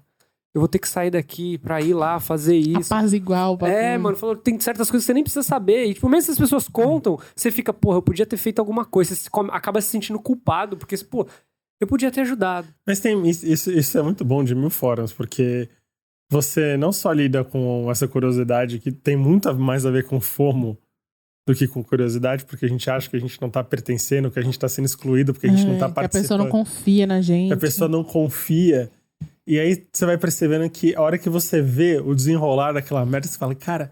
eu vou ter que sair daqui pra ir lá fazer isso. Apaziguar o bagulho. Mano, falou, tem certas coisas que você nem precisa saber. E, tipo, mesmo se as pessoas contam, você fica, porra, eu podia ter feito alguma coisa. Você acaba se sentindo culpado, porque, pô, eu podia ter ajudado. Mas isso é muito bom de mil formas, porque você não só lida com essa curiosidade, que tem muito mais a ver com FOMO do que com curiosidade, porque a gente acha que a gente não tá pertencendo, que a gente tá sendo excluído, porque a gente não tá participando. Que a pessoa não confia na gente. Que a pessoa não confia. E aí você vai percebendo que a hora que você vê o desenrolar daquela merda, você fala, cara,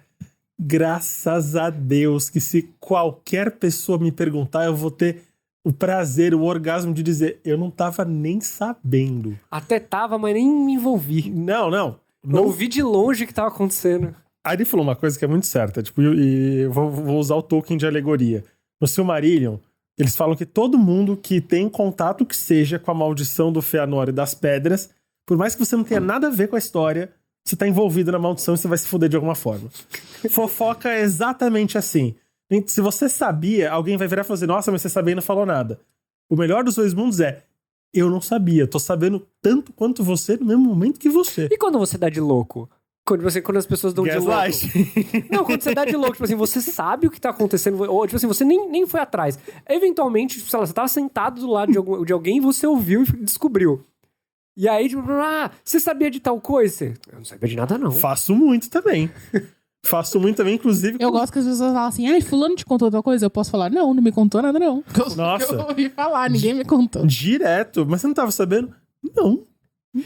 graças a Deus que se qualquer pessoa me perguntar, eu vou ter o prazer, o orgasmo de dizer, eu não tava nem sabendo. Até tava, mas nem me envolvi. Não. Eu ouvi de longe o que tava acontecendo. Aí ele falou uma coisa que é muito certa, tipo, e eu vou usar o Tolkien de alegoria. No Silmarillion, eles falam que todo mundo que tem contato que seja com a maldição do Fëanor e das pedras, por mais que você não tenha nada a ver com a história, você tá envolvido na maldição e você vai se fuder de alguma forma. Fofoca é exatamente assim. Se você sabia, alguém vai virar e falar assim, nossa, mas você sabia e não falou nada. O melhor dos dois mundos é, eu não sabia, tô sabendo tanto quanto você no mesmo momento que você. E quando você dá de louco? Quando as pessoas dão de louco. Não, quando você dá de louco, tipo assim, você sabe o que tá acontecendo, ou tipo assim, você nem foi atrás. Eventualmente, tipo, sei lá, você tava sentado do lado de alguém e você ouviu e descobriu. E aí, tipo, você sabia de tal coisa? Eu não sabia de nada, não. Faço muito também, inclusive... Eu gosto que as pessoas falam assim, fulano te contou tal coisa? Eu posso falar, não me contou nada, não. Nossa. Eu ouvi falar, ninguém me contou. Direto, mas você não tava sabendo? Não.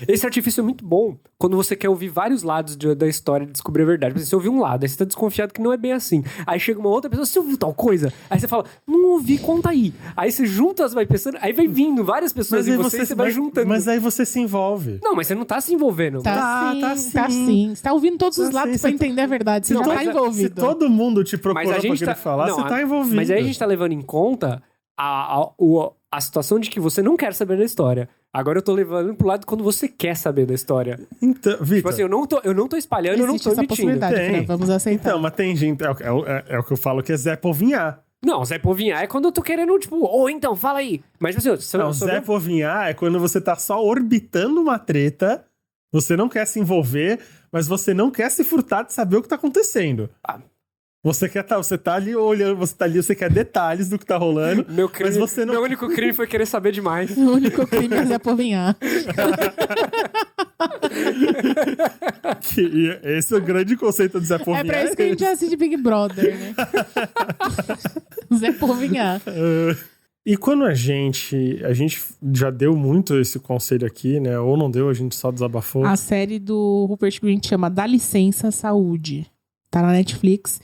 Esse artifício é muito bom quando você quer ouvir vários lados da história e descobrir a verdade. Por exemplo, você ouviu um lado, aí você tá desconfiado que não é bem assim. Aí chega uma outra pessoa, você ouviu tal coisa? Aí você fala, não ouvi, conta aí. Aí você junta, vai pensando, aí vai vindo várias pessoas em você e você vai juntando. Mas aí você se envolve. Não, mas você não tá se envolvendo. Tá sim. Você tá ouvindo todos os lados pra entender a verdade. Você já tá envolvido. Se todo mundo te procurou pra querer falar, você tá envolvido. Mas aí a gente tá levando em conta a situação de que você não quer saber da história. Agora eu tô levando pro lado quando você quer saber da história. Então, Vitor... Tipo assim, eu não tô espalhando, eu não tô emitindo. Né? Vamos aceitar. Então, mas tem gente... É o que eu falo que é Zé Povinhar. Não, Zé Povinhar é quando eu tô querendo, tipo... Ou então, fala aí. Mas, tipo assim... Zé Povinhar é quando você tá só orbitando uma treta, você não quer se envolver, mas você não quer se furtar de saber o que tá acontecendo. Você tá ali olhando, você quer detalhes do que tá rolando. Mas você não... Meu único crime foi querer saber demais. O único crime é Zé Povinhar. Esse é o grande conceito do Zé Povinhar. É pra isso que a gente assiste Big Brother, né? Zé Povinhar. E quando a gente já deu muito esse conselho aqui, né? Ou não deu, a gente só desabafou. A série do Rupert Grint chama Dá Licença Saúde. Tá na Netflix.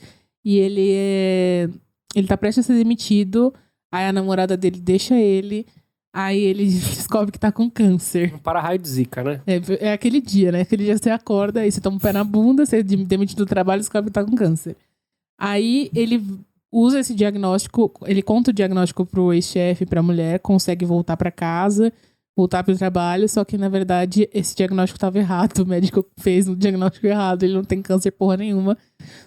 E ele tá prestes a ser demitido. Aí a namorada dele deixa ele. Aí ele descobre que tá com câncer. Um para-raio de zica, né? É aquele dia, né? Aquele dia você acorda, aí você toma um pé na bunda, você é demitido do trabalho e descobre que tá com câncer. Aí ele usa esse diagnóstico, ele conta o diagnóstico pro ex-chefe, pra mulher, consegue voltar pra casa, voltar pro trabalho, só que na verdade esse diagnóstico tava errado, o médico fez um diagnóstico errado, ele não tem câncer porra nenhuma.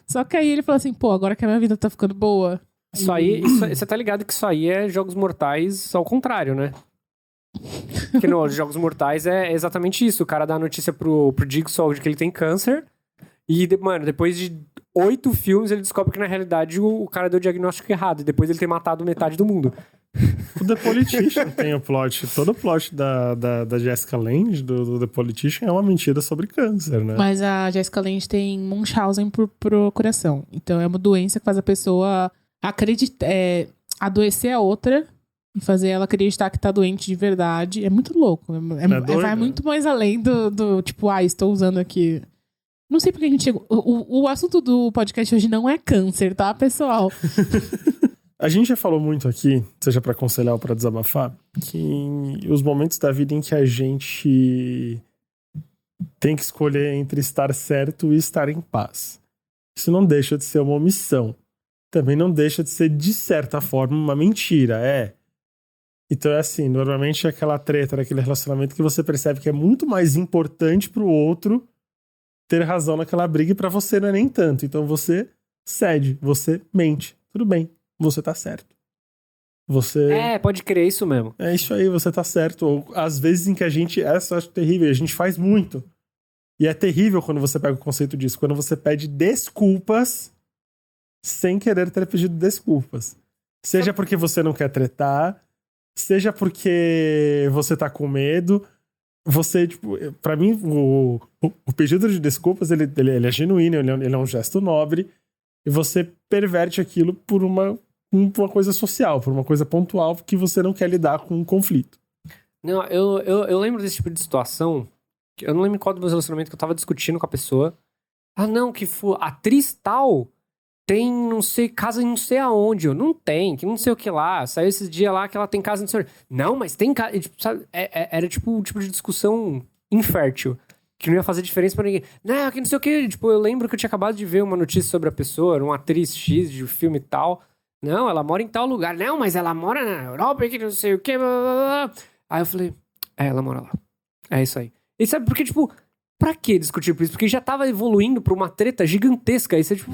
Só que aí ele falou assim, agora que a minha vida tá ficando boa... Isso aí, você tá ligado que isso aí é Jogos Mortais ao contrário, né? Porque nos Jogos Mortais é exatamente isso. O cara dá a notícia pro Jigsaw de que ele tem câncer. E, mano, depois de 8 filmes, ele descobre que na realidade o cara deu o diagnóstico errado. E depois ele tem matado metade do mundo. O The Politician tem o plot. Todo o plot da Jessica Lange, do The Politician, é uma mentira sobre câncer, né? Mas a Jessica Lange tem Munchausen por procuração. Então é uma doença que faz a pessoa adoecer a outra e fazer ela acreditar que tá doente de verdade. É muito louco. Vai muito mais além do tipo, estou usando aqui... Não sei porque a gente chegou... O assunto do podcast hoje não é câncer, tá, pessoal? A gente já falou muito aqui, seja pra aconselhar ou pra desabafar, que os momentos da vida em que a gente tem que escolher entre estar certo e estar em paz. Isso não deixa de ser uma omissão. Também não deixa de ser, de certa forma, uma mentira, Então é assim, normalmente é aquela treta, aquele relacionamento que você percebe que é muito mais importante pro outro ter razão naquela briga e pra você não é nem tanto. Então você cede, você mente. Tudo bem, você tá certo. Você... pode crer, isso mesmo. É isso aí, você tá certo. Ou às vezes em que a gente... Essa eu acho terrível, a gente faz muito. E é terrível quando você pega o conceito disso, quando você pede desculpas sem querer ter pedido desculpas. Seja porque você não quer tretar, seja porque você tá com medo. Você, tipo, pra mim, o pedido de desculpas, ele é genuíno, ele é um gesto nobre, e você perverte aquilo por uma coisa social, por uma coisa pontual, porque você não quer lidar com um conflito. Não, eu lembro desse tipo de situação. Eu não lembro qual do meu relacionamento que eu tava discutindo com a pessoa. Ah, não, que foi atriz tal tem, não sei, casa em não sei aonde. Eu não tem, que não sei o que lá. Saiu esses dias lá que ela tem casa não sei onde. Não, mas tem casa. Tipo, sabe, era tipo um tipo de discussão infértil. Que não ia fazer diferença pra ninguém. Não, que não sei o que. Tipo, eu lembro que eu tinha acabado de ver uma notícia sobre a pessoa, era uma atriz X de filme e tal. Não, ela mora em tal lugar. Não, mas ela mora na Europa, que não sei o que. Blá, blá, blá. Aí eu falei, ela mora lá. É isso aí. E sabe, porque, tipo, pra que discutir por isso? Porque já tava evoluindo pra uma treta gigantesca. Aí você, tipo,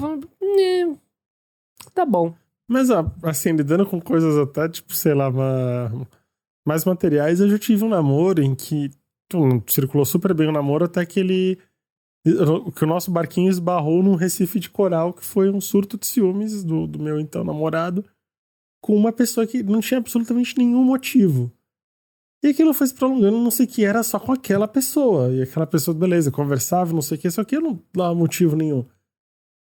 tá bom. Mas, assim, lidando com coisas até, tipo, sei lá, mais materiais, eu já tive um namoro em que circulou super bem o namoro até que que o nosso barquinho esbarrou num recife de coral, que foi um surto de ciúmes do meu então namorado com uma pessoa que não tinha absolutamente nenhum motivo. E aquilo foi se prolongando, não sei o que, era só com aquela pessoa. E aquela pessoa, beleza, conversava, não sei o que, só que eu não dava motivo nenhum.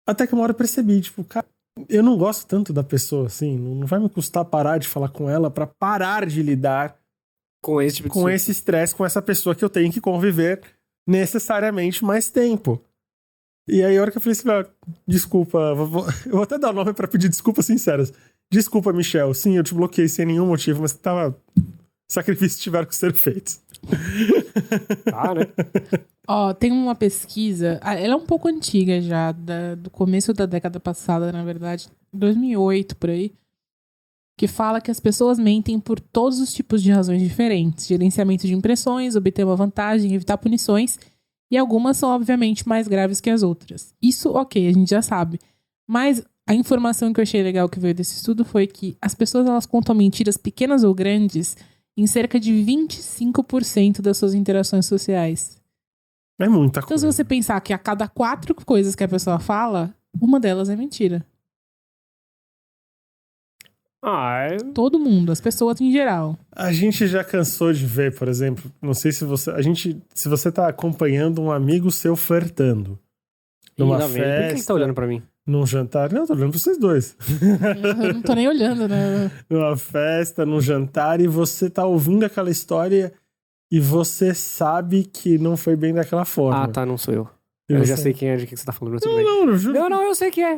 Até que uma hora eu percebi, tipo, cara, eu não gosto tanto da pessoa, assim, não vai me custar parar de falar com ela pra parar de lidar com esse tipo de com esse estresse, com essa pessoa que eu tenho que conviver necessariamente mais tempo. E aí a hora que eu falei assim, desculpa, eu vou até dar nome pra pedir desculpas sinceras. Desculpa, Michel, sim, eu te bloqueei sem nenhum motivo, mas sacrifícios tiveram que ser feitos. Ah, né? Ó, tem uma pesquisa, ela é um pouco antiga já, do começo da década passada, na verdade, 2008, por aí, que fala que as pessoas mentem por todos os tipos de razões diferentes. Gerenciamento de impressões, obter uma vantagem, evitar punições, e algumas são, obviamente, mais graves que as outras. Isso, ok, a gente já sabe. Mas a informação que eu achei legal que veio desse estudo foi que as pessoas, elas contam mentiras pequenas ou grandes em cerca de 25% das suas interações sociais. É muita Então, coisa. se você pensar que a cada 4 coisas que a pessoa fala, uma delas é mentira. Todo mundo, as pessoas em geral. A gente já cansou de ver, por exemplo, não sei se você... se você tá acompanhando um amigo seu flertando numa festa... Por que tá olhando pra mim? Num jantar... Não, eu tô olhando pra vocês dois. Eu não tô nem olhando, né? Numa festa, num jantar, e você tá ouvindo aquela história e você sabe que não foi bem daquela forma. Ah, tá, não sou eu. E Eu você... já sei quem é, de que você tá falando, mas tudo bem. Não, juro. Não, eu sei quem é.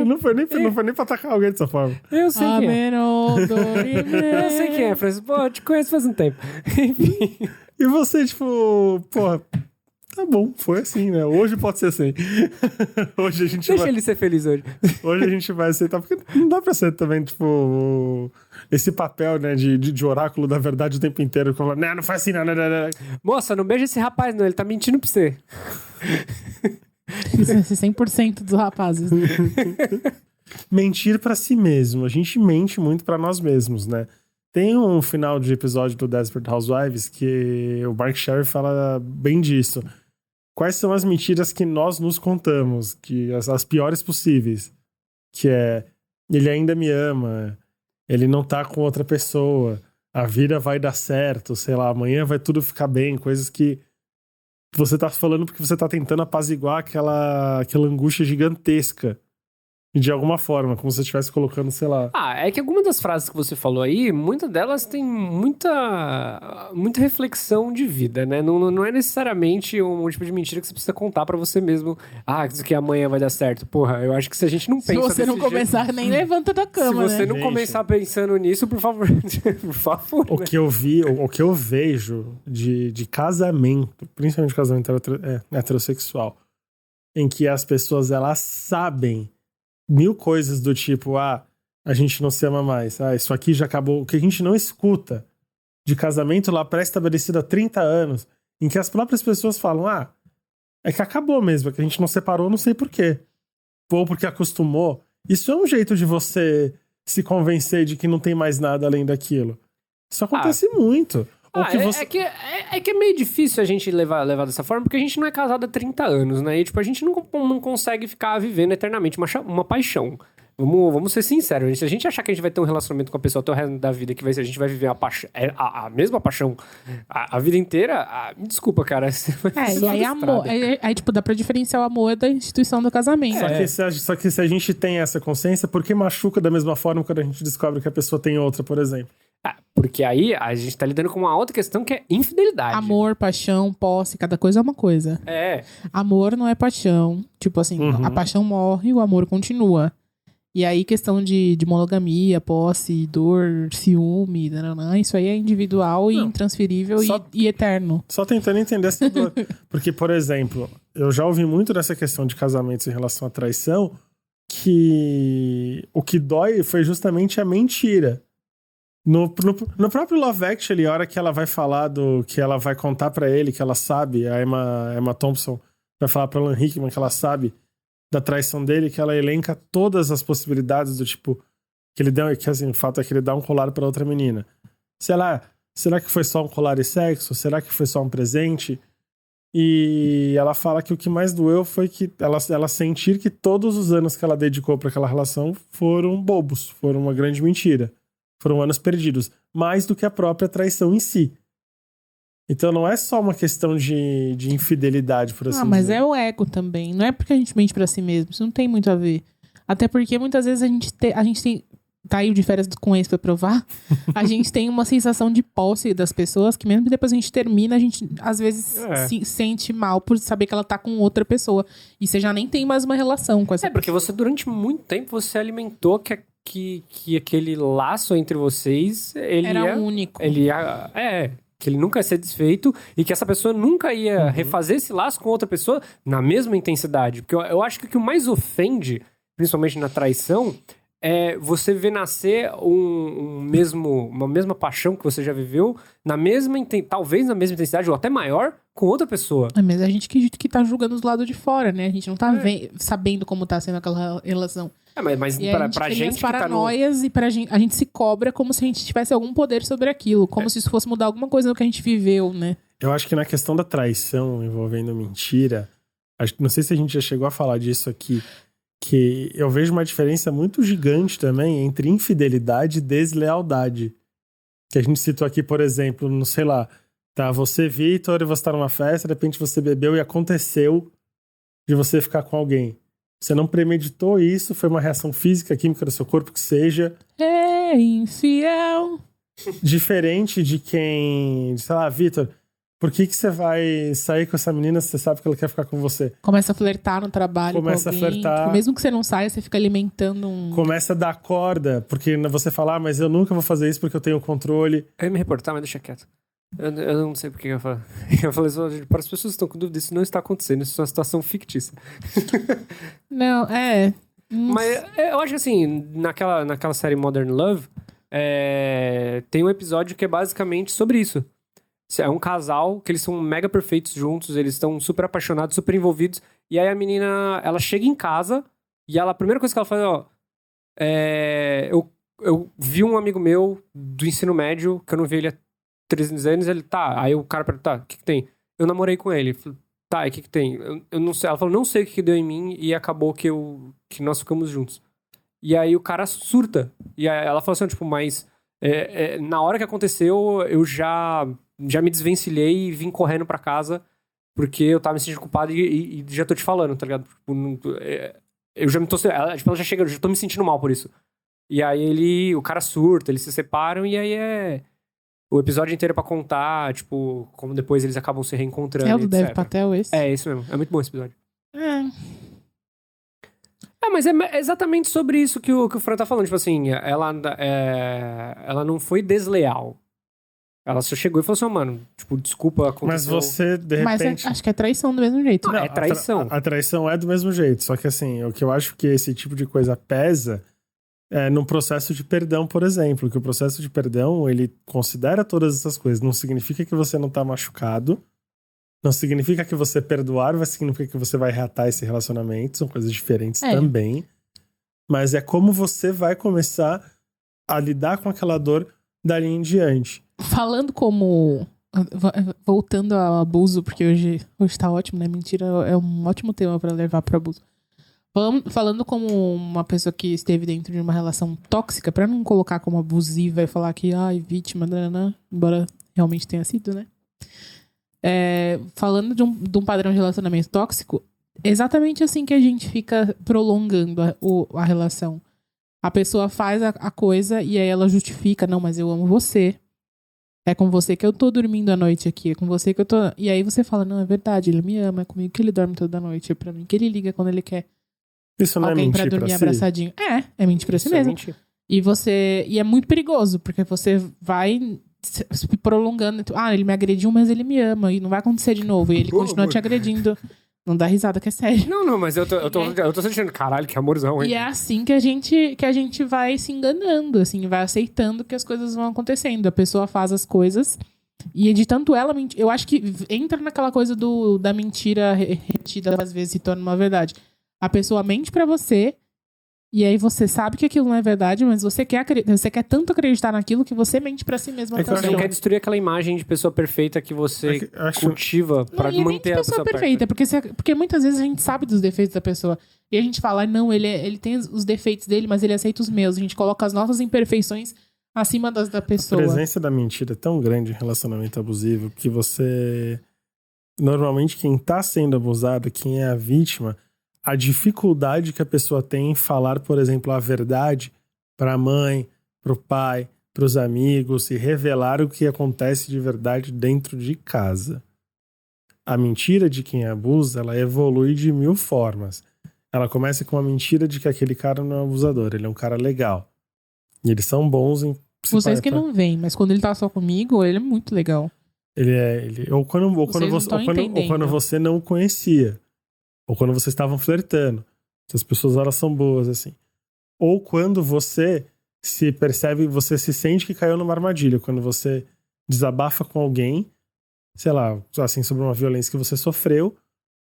Não foi nem pra atacar alguém dessa forma. Eu sei quem é. Eu sei quem é, Francis. Pô, eu te conheço faz um tempo. Enfim. E você, tipo, porra, tá bom, foi assim, né? Hoje pode ser assim. Hoje a gente Deixa ele ser feliz hoje. Hoje a gente vai aceitar, porque não dá pra ser também, tipo, esse papel, né, de oráculo da verdade o tempo inteiro. Como, não faz assim, não. Moça, não beija esse rapaz, não. Ele tá mentindo pra você. Isso é 100% dos rapazes. Mentir pra si mesmo. A gente mente muito pra nós mesmos, né? Tem um final de episódio do Desperate Housewives que o Mark Sherry fala bem disso. Quais são as mentiras que nós nos contamos? Que as piores possíveis. Que é, ele ainda me ama, ele não tá com outra pessoa, a vida vai dar certo, sei lá, amanhã vai tudo ficar bem, coisas que você tá falando porque você tá tentando apaziguar aquela angústia gigantesca. De alguma forma, como se você estivesse colocando, sei lá... É que algumas das frases que você falou aí, muitas delas têm muita reflexão de vida, né? Não é necessariamente um tipo de mentira que você precisa contar pra você mesmo. Isso que amanhã vai dar certo. Porra, eu acho que se a gente não pensa... Se você não começar, nem levanta da cama, Se você não começar pensando nisso, por favor. Por favor. O que eu vi, o que eu vejo de casamento, principalmente casamento heterossexual, em que as pessoas, elas sabem 1000 coisas do tipo, a gente não se ama mais, isso aqui já acabou. O que a gente não escuta de casamento lá pré-estabelecido há 30 anos, em que as próprias pessoas falam, é que acabou mesmo, é que a gente não separou, não sei porquê. Ou porque acostumou. Isso é um jeito de você se convencer de que não tem mais nada além daquilo. Isso acontece muito. Ou que você... É que é meio difícil a gente levar dessa forma, porque a gente não é casado há 30 anos, né? E, tipo, a gente não consegue ficar vivendo eternamente uma paixão. Vamos ser sinceros, se a gente achar que a gente vai ter um relacionamento com a pessoa até o resto da vida, que a gente vai viver a mesma paixão a vida inteira, me desculpa, cara. E aí amor, aí tipo, dá pra diferenciar o amor da instituição do casamento. Só que se a gente tem essa consciência, por que machuca da mesma forma quando a gente descobre que a pessoa tem outra, por exemplo? Porque aí a gente tá lidando com uma outra questão que é infidelidade. Amor, paixão, posse, cada coisa é uma coisa. Amor não é paixão. Tipo assim, a paixão morre e o amor continua. E aí, questão de monogamia, posse, dor, ciúme, isso aí é individual e intransferível e eterno. Só tentando entender essa dor. Porque, por exemplo, eu já ouvi muito dessa questão de casamentos em relação à traição, que o que dói foi justamente a mentira. No próprio Love Actually, a hora que ela vai falar que ela vai contar pra ele que ela sabe, a Emma Thompson vai falar pra Alan Rickman que ela sabe da traição dele, que ela elenca todas as possibilidades do tipo que ele deu, que assim, o fato é que ele dá um colar pra outra menina. Será que foi só um colar e sexo? Será que foi só um presente? E ela fala que o que mais doeu foi que ela sentir que todos os anos que ela dedicou pra aquela relação foram bobos, foram uma grande mentira. Foram anos perdidos, mais do que a própria traição em si. Então não é só uma questão de infidelidade, por assim dizer. Mas é o ego também. Não é porque a gente mente pra si mesmo. Isso não tem muito a ver. Até porque muitas vezes a gente tem... Tá aí o de férias com ex pra provar. A gente tem uma sensação de posse das pessoas que mesmo que depois a gente termina, a gente às vezes se sente mal por saber que ela tá com outra pessoa. E você já nem tem mais uma relação com essa pessoa. Porque você durante muito tempo você alimentou que aquele laço entre vocês... Ele era único. Que ele nunca ia ser desfeito e que essa pessoa nunca ia refazer esse laço com outra pessoa na mesma intensidade. Porque eu acho que o que mais ofende, principalmente na traição, é você ver nascer uma mesma paixão que você já viveu, talvez na mesma intensidade ou até maior, com outra pessoa. Mas a gente que tá julgando os lados de fora, né? A gente não tá sabendo como tá sendo aquela relação. Mas pra gente que paranoias tá e a gente se cobra como se a gente tivesse algum poder sobre aquilo. Como se isso fosse mudar alguma coisa do que a gente viveu, né? Eu acho que na questão da traição envolvendo mentira, não sei se a gente já chegou a falar disso aqui, que eu vejo uma diferença muito gigante também entre infidelidade e deslealdade. Que a gente citou aqui, por exemplo, não sei lá, tá você, Vitor, e você tá numa festa, de repente você bebeu e aconteceu de você ficar com alguém. Você não premeditou isso, foi uma reação física, química do seu corpo, que seja. É infiel. Diferente de quem, sei lá, Vitor, por que você vai sair com essa menina se você sabe que ela quer ficar com você? Começa a flertar no trabalho Começa com alguém. a flertar. Tipo, mesmo que você não saia, você fica alimentando Começa a dar corda, porque você fala, mas eu nunca vou fazer isso porque eu tenho controle. Eu ia me reportar, mas deixa quieto. Eu não sei por que eu falo. Eu falei só, para as pessoas que estão com dúvida, isso não está acontecendo, isso é uma situação fictícia. Não, Mas eu acho que assim, naquela série Modern Love, tem um episódio que é basicamente sobre isso. É um casal que eles são mega perfeitos juntos, eles estão super apaixonados, super envolvidos, e aí a menina, ela chega em casa e a primeira coisa que ela fala, eu vi um amigo meu do ensino médio, que eu não vi ele há 13 anos, ele, aí o cara pergunta, o que tem? Eu namorei com ele. Tá, e o que tem? Eu não sei. Ela falou, não sei o que deu em mim e acabou que nós ficamos juntos. E aí o cara surta. E aí ela falou assim, tipo, mas na hora que aconteceu, eu já me desvencilhei e vim correndo pra casa porque eu tava me sentindo culpado e já tô te falando, tá ligado? Tipo, eu já me tô... Ela já chega, eu já tô me sentindo mal por isso. E aí o cara surta, eles se separam e aí o episódio inteiro é pra contar, tipo, como depois eles acabam se reencontrando. É o do Dev Patel esse? É, isso mesmo. É muito bom esse episódio. Mas é exatamente sobre isso que o Fran tá falando. Tipo assim, ela não foi desleal. Ela só chegou e falou assim, mano, tipo, desculpa, aconteceu. Mas você, de repente... Mas acho que é traição do mesmo jeito. Não, é traição. A traição é do mesmo jeito. Só que assim, o que eu acho que esse tipo de coisa pesa... no processo de perdão, por exemplo, que o processo de perdão, ele considera todas essas coisas. Não significa que você não tá machucado, não significa que você perdoar vai significar que você vai reatar esse relacionamento, são coisas diferentes também. Mas é como você vai começar a lidar com aquela dor dali em diante. Falando como... Voltando ao abuso, porque hoje tá ótimo, né? Mentira é um ótimo tema pra levar pro abuso. Falando como uma pessoa que esteve dentro de uma relação tóxica, pra não colocar como abusiva e falar que, vítima, embora realmente tenha sido, né? Falando de um padrão de relacionamento tóxico, exatamente assim que a gente fica prolongando a relação. A pessoa faz a coisa e aí ela justifica, não, mas eu amo você. É com você que eu tô dormindo à noite aqui, é com você que eu tô... E aí você fala, não, é verdade, ele me ama, é comigo que ele dorme toda noite, é pra mim que ele liga quando ele quer Isso não alguém é mentir pra dormir pra si? abraçadinho. É mentir pra si Isso é mesmo. mentir. E é muito perigoso, porque você vai se prolongando. Ele me agrediu, mas ele me ama, e não vai acontecer de novo. E ele continua te agredindo. Não dá risada, que é sério. Não, mas eu tô sentindo, caralho, que amorzão, hein? E é assim que a gente vai se enganando, assim, vai aceitando que as coisas vão acontecendo. A pessoa faz as coisas e de tanto ela mentir. Eu acho que entra naquela coisa da mentira repetida, às vezes se torna uma verdade. A pessoa mente pra você e aí você sabe que aquilo não é verdade, mas você quer tanto acreditar naquilo que você mente pra si mesmo É que eu também. Você não quer destruir aquela imagem de pessoa perfeita que você cultiva pra Não, e nem manter a pessoa perfeita, perto. porque muitas vezes a gente sabe dos defeitos da pessoa. E a gente fala, não, ele tem os defeitos dele, mas ele aceita os meus. A gente coloca as nossas imperfeições acima das da A pessoa. presença da mentira é tão grande em relacionamento abusivo que você... Normalmente quem tá sendo abusado, quem é a vítima, a dificuldade que a pessoa tem em falar, por exemplo, a verdade pra mãe, pro pai, pros amigos e revelar o que acontece de verdade dentro de casa. A mentira de quem abusa, ela evolui de 1000 formas. Ela começa com a mentira de que aquele cara não é um abusador, ele é um cara legal. E eles são bons em... Vocês que não veem, mas quando ele tá só comigo, ele é muito legal. Ou quando você não o conhecia. Ou quando vocês estavam flertando. Essas pessoas, elas são boas, assim. Ou quando você se percebe, você se sente que caiu numa armadilha. Quando você desabafa com alguém, sei lá, assim, sobre uma violência que você sofreu,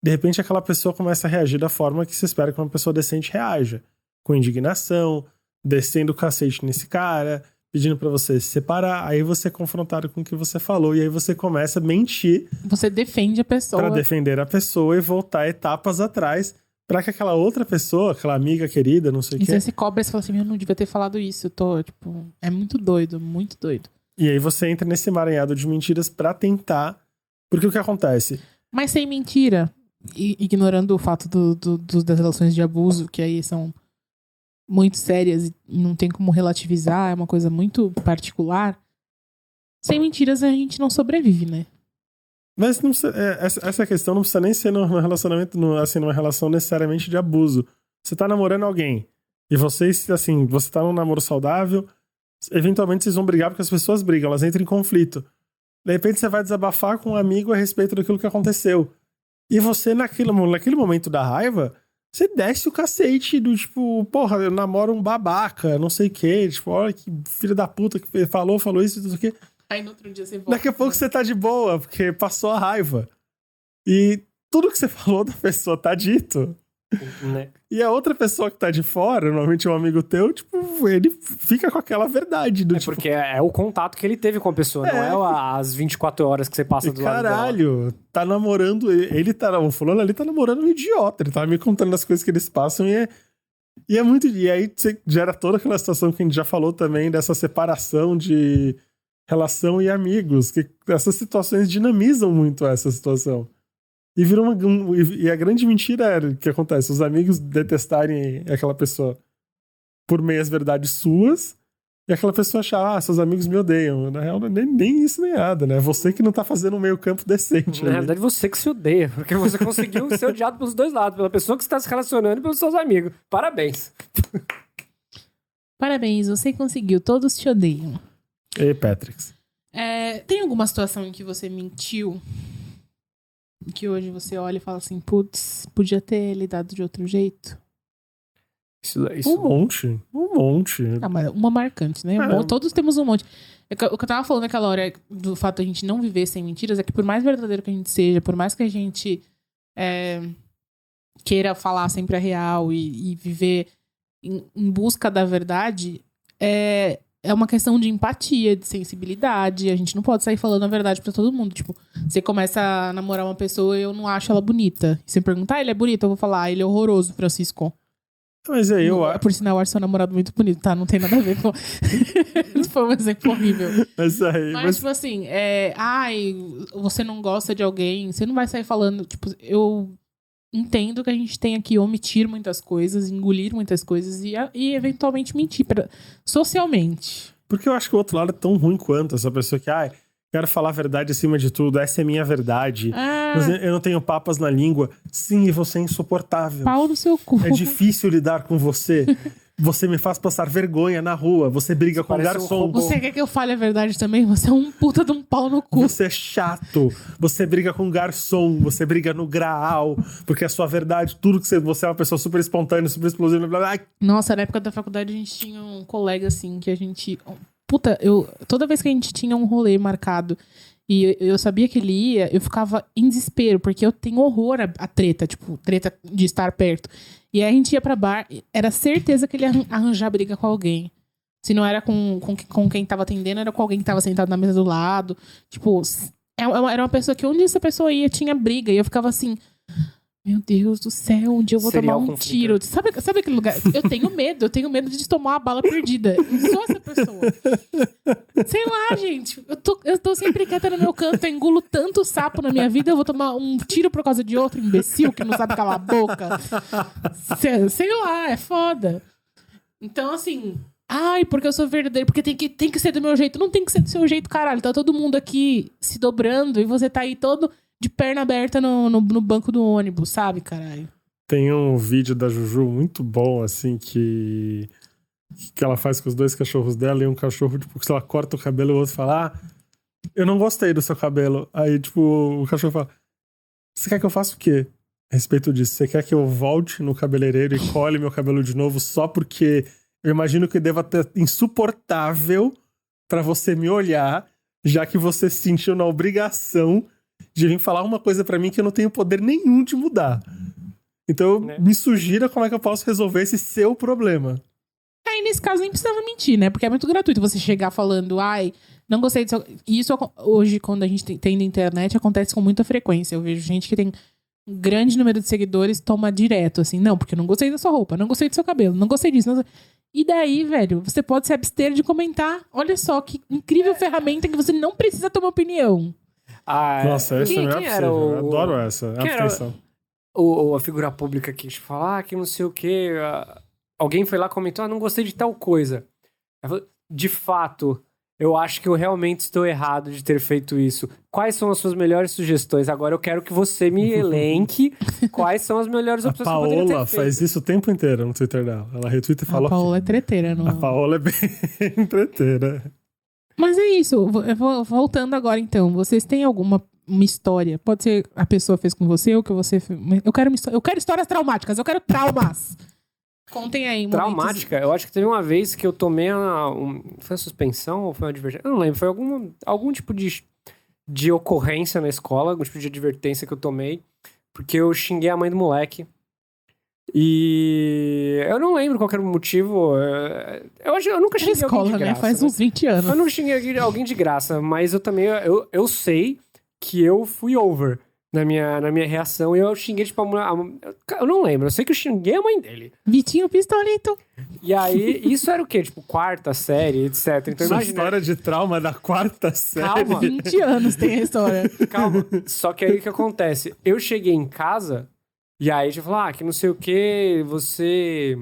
de repente aquela pessoa começa a reagir da forma que se espera que uma pessoa decente reaja. Com indignação, descendo o cacete nesse cara, pedindo pra você se separar. Aí você é confrontado com o que você falou. E aí você começa a mentir. Você defende a pessoa. Pra defender a pessoa e voltar etapas atrás pra que aquela outra pessoa, aquela amiga querida, não sei o E que... você se cobra e fala assim, eu não devia ter falado isso. Eu tô, é muito doido, muito doido. E aí você entra nesse emaranhado de mentiras pra tentar... Porque o que acontece? Mas sem mentira, ignorando o fato das relações de abuso, que aí são muito sérias e não tem como relativizar, é uma coisa muito particular. Sem mentiras a gente não sobrevive, né? Mas não precisa, essa questão não precisa nem ser num relacionamento, assim, numa relação necessariamente de abuso. Você tá namorando alguém e vocês, assim, você tá num namoro saudável, eventualmente vocês vão brigar porque as pessoas brigam, elas entram em conflito. De repente você vai desabafar com um amigo a respeito daquilo que aconteceu. E você, naquele momento da raiva, você desce o cacete do tipo, porra, eu namoro um babaca, não sei o quê, tipo, olha que filho da puta que falou isso, não sei o quê. Aí no outro dia você volta. Daqui a pouco você tá de boa, porque passou a raiva. E tudo que você falou da pessoa tá dito. Né? E a outra pessoa que tá de fora, normalmente um amigo teu, tipo, ele fica com aquela verdade. Do, Porque é o contato que ele teve com a pessoa, não é as 24 horas que você passa do lado dela. Caralho, tá namorando, o fulano ali tá namorando um idiota, ele tá me contando as coisas que eles passam e é muito... E aí você gera toda aquela situação que a gente já falou também, dessa separação de relação e amigos, que essas situações dinamizam muito essa situação. E vira e a grande mentira é que acontece, os amigos detestarem aquela pessoa por meias verdades suas, e aquela pessoa achar, seus amigos me odeiam. Na real, nem isso nem nada, né? Você que não tá fazendo um meio campo decente. Na verdade, você que se odeia, porque você conseguiu ser odiado pelos dois lados, pela pessoa que está se relacionando e pelos seus amigos. Parabéns. Parabéns, você conseguiu, todos te odeiam. Ei, Patrick. Tem alguma situação em que você mentiu? Que hoje você olha e fala assim, putz, podia ter lidado de outro jeito? Isso. Um monte. Ah, mas uma marcante, né? Todos temos um monte. O que eu tava falando naquela hora do fato de a gente não viver sem mentiras é que por mais verdadeiro que a gente seja, por mais que a gente queira falar sempre a real e viver em busca da verdade, é uma questão de empatia, de sensibilidade. A gente não pode sair falando a verdade pra todo mundo. Tipo, você começa a namorar uma pessoa e eu não acho ela bonita. E você me pergunta, ele é bonito? Eu vou falar, ele é horroroso, Francisco. Mas aí eu Por sinal, eu acho seu namorado muito bonito, tá? Não tem nada a ver com... Foi um exemplo horrível. Mas, tipo assim, você não gosta de alguém, você não vai sair falando... Tipo, eu entendo que a gente tem que omitir muitas coisas, engolir muitas coisas e eventualmente mentir socialmente. Porque eu acho que o outro lado é tão ruim quanto essa pessoa que, quero falar a verdade acima de tudo, essa é minha verdade. Eu não tenho papas na língua. Sim, e você é insuportável. Pau no seu cu. É difícil lidar com você. Você me faz passar vergonha na rua. Você briga com o garçom. Você quer que eu fale a verdade também? Você é um puta de um pau no cu. Você é chato. Você briga com o garçom. Você briga no graal. Porque a sua verdade, tudo que você é uma pessoa super espontânea, super explosiva. Blá, blá. Nossa, na época da faculdade a gente tinha um colega assim que a gente... toda vez que a gente tinha um rolê marcado e eu sabia que ele ia, eu ficava em desespero, porque eu tenho horror a treta, tipo, treta de estar perto. E aí a gente ia pra bar, era certeza que ele ia arranjar briga com alguém. Se não era com quem tava atendendo, era com alguém que tava sentado na mesa do lado. Tipo, era uma pessoa que onde essa pessoa ia tinha briga. E eu ficava assim... Meu Deus do céu, onde eu vou tomar um tiro? Sabe aquele lugar? Eu tenho medo de tomar uma bala perdida. Eu não sou essa pessoa. Sei lá, gente. Eu tô sempre quieta no meu canto, eu engulo tanto sapo na minha vida, eu vou tomar um tiro por causa de outro imbecil que não sabe calar a boca. Sei lá, é foda. Então, assim... porque eu sou verdadeiro, porque tem que ser do meu jeito. Não tem que ser do seu jeito, caralho. Tá todo mundo aqui se dobrando e você tá aí todo... de perna aberta no banco do ônibus, sabe, caralho? Tem um vídeo da Juju muito bom, assim, que ela faz com os dois cachorros dela e um cachorro, tipo, se ela corta o cabelo e o outro fala, eu não gostei do seu cabelo. Aí, tipo, o cachorro fala, você quer que eu faça o quê? A respeito disso, você quer que eu volte no cabeleireiro e cole meu cabelo de novo só porque eu imagino que deva ter insuportável pra você me olhar, já que você se sentiu na obrigação de vir falar uma coisa pra mim que eu não tenho poder nenhum de mudar. Então, me sugira como é que eu posso resolver esse seu problema. Aí, nesse caso, nem precisava mentir, né? Porque é muito gratuito você chegar falando, não gostei do seu... E isso, hoje, quando a gente tem na internet, acontece com muita frequência. Eu vejo gente que tem um grande número de seguidores, toma direto, assim, não, porque eu não gostei da sua roupa, não gostei do seu cabelo, não gostei disso. E daí, velho, você pode se abster de comentar. Olha só, que incrível ferramenta que você não precisa ter uma opinião. Nossa, essa não é possível. Eu adoro essa. A figura pública que fala, que não sei o quê. Alguém foi lá e comentou, não gostei de tal coisa. De fato, eu acho que eu realmente estou errado de ter feito isso. Quais são as suas melhores sugestões? Agora eu quero que você me elenque quais são as melhores opções que eu poderia ter feito. A Paola faz isso o tempo inteiro no Twitter dela. Ela retweeta e fala... A Paola é treteira, não? A Paola é bem treteira. Mas é isso, voltando agora então, vocês têm alguma história? Pode ser a pessoa fez com você ou que você... Eu quero histórias traumáticas, eu quero traumas. Contem aí. Traumática? Eu acho que teve uma vez que eu tomei foi uma suspensão ou foi uma advertência? Eu não lembro, foi algum tipo de ocorrência na escola, algum tipo de advertência que eu tomei, porque eu xinguei a mãe do moleque. E eu não lembro qual era o motivo. Eu nunca xinguei alguém de graça. Faz uns 20 anos. Eu nunca xinguei alguém de graça, mas eu também... Eu sei que eu fui over na minha reação e eu xinguei, tipo, eu não lembro. Eu sei que eu xinguei a mãe dele. Vitinho Pistolito. E aí, isso era o quê? Tipo, quarta série, etc. Então, sua história de trauma da quarta série. Calma. 20 anos tem a história. Calma. Só que aí o que acontece? Eu cheguei em casa... E aí a gente falou, que não sei o que, você...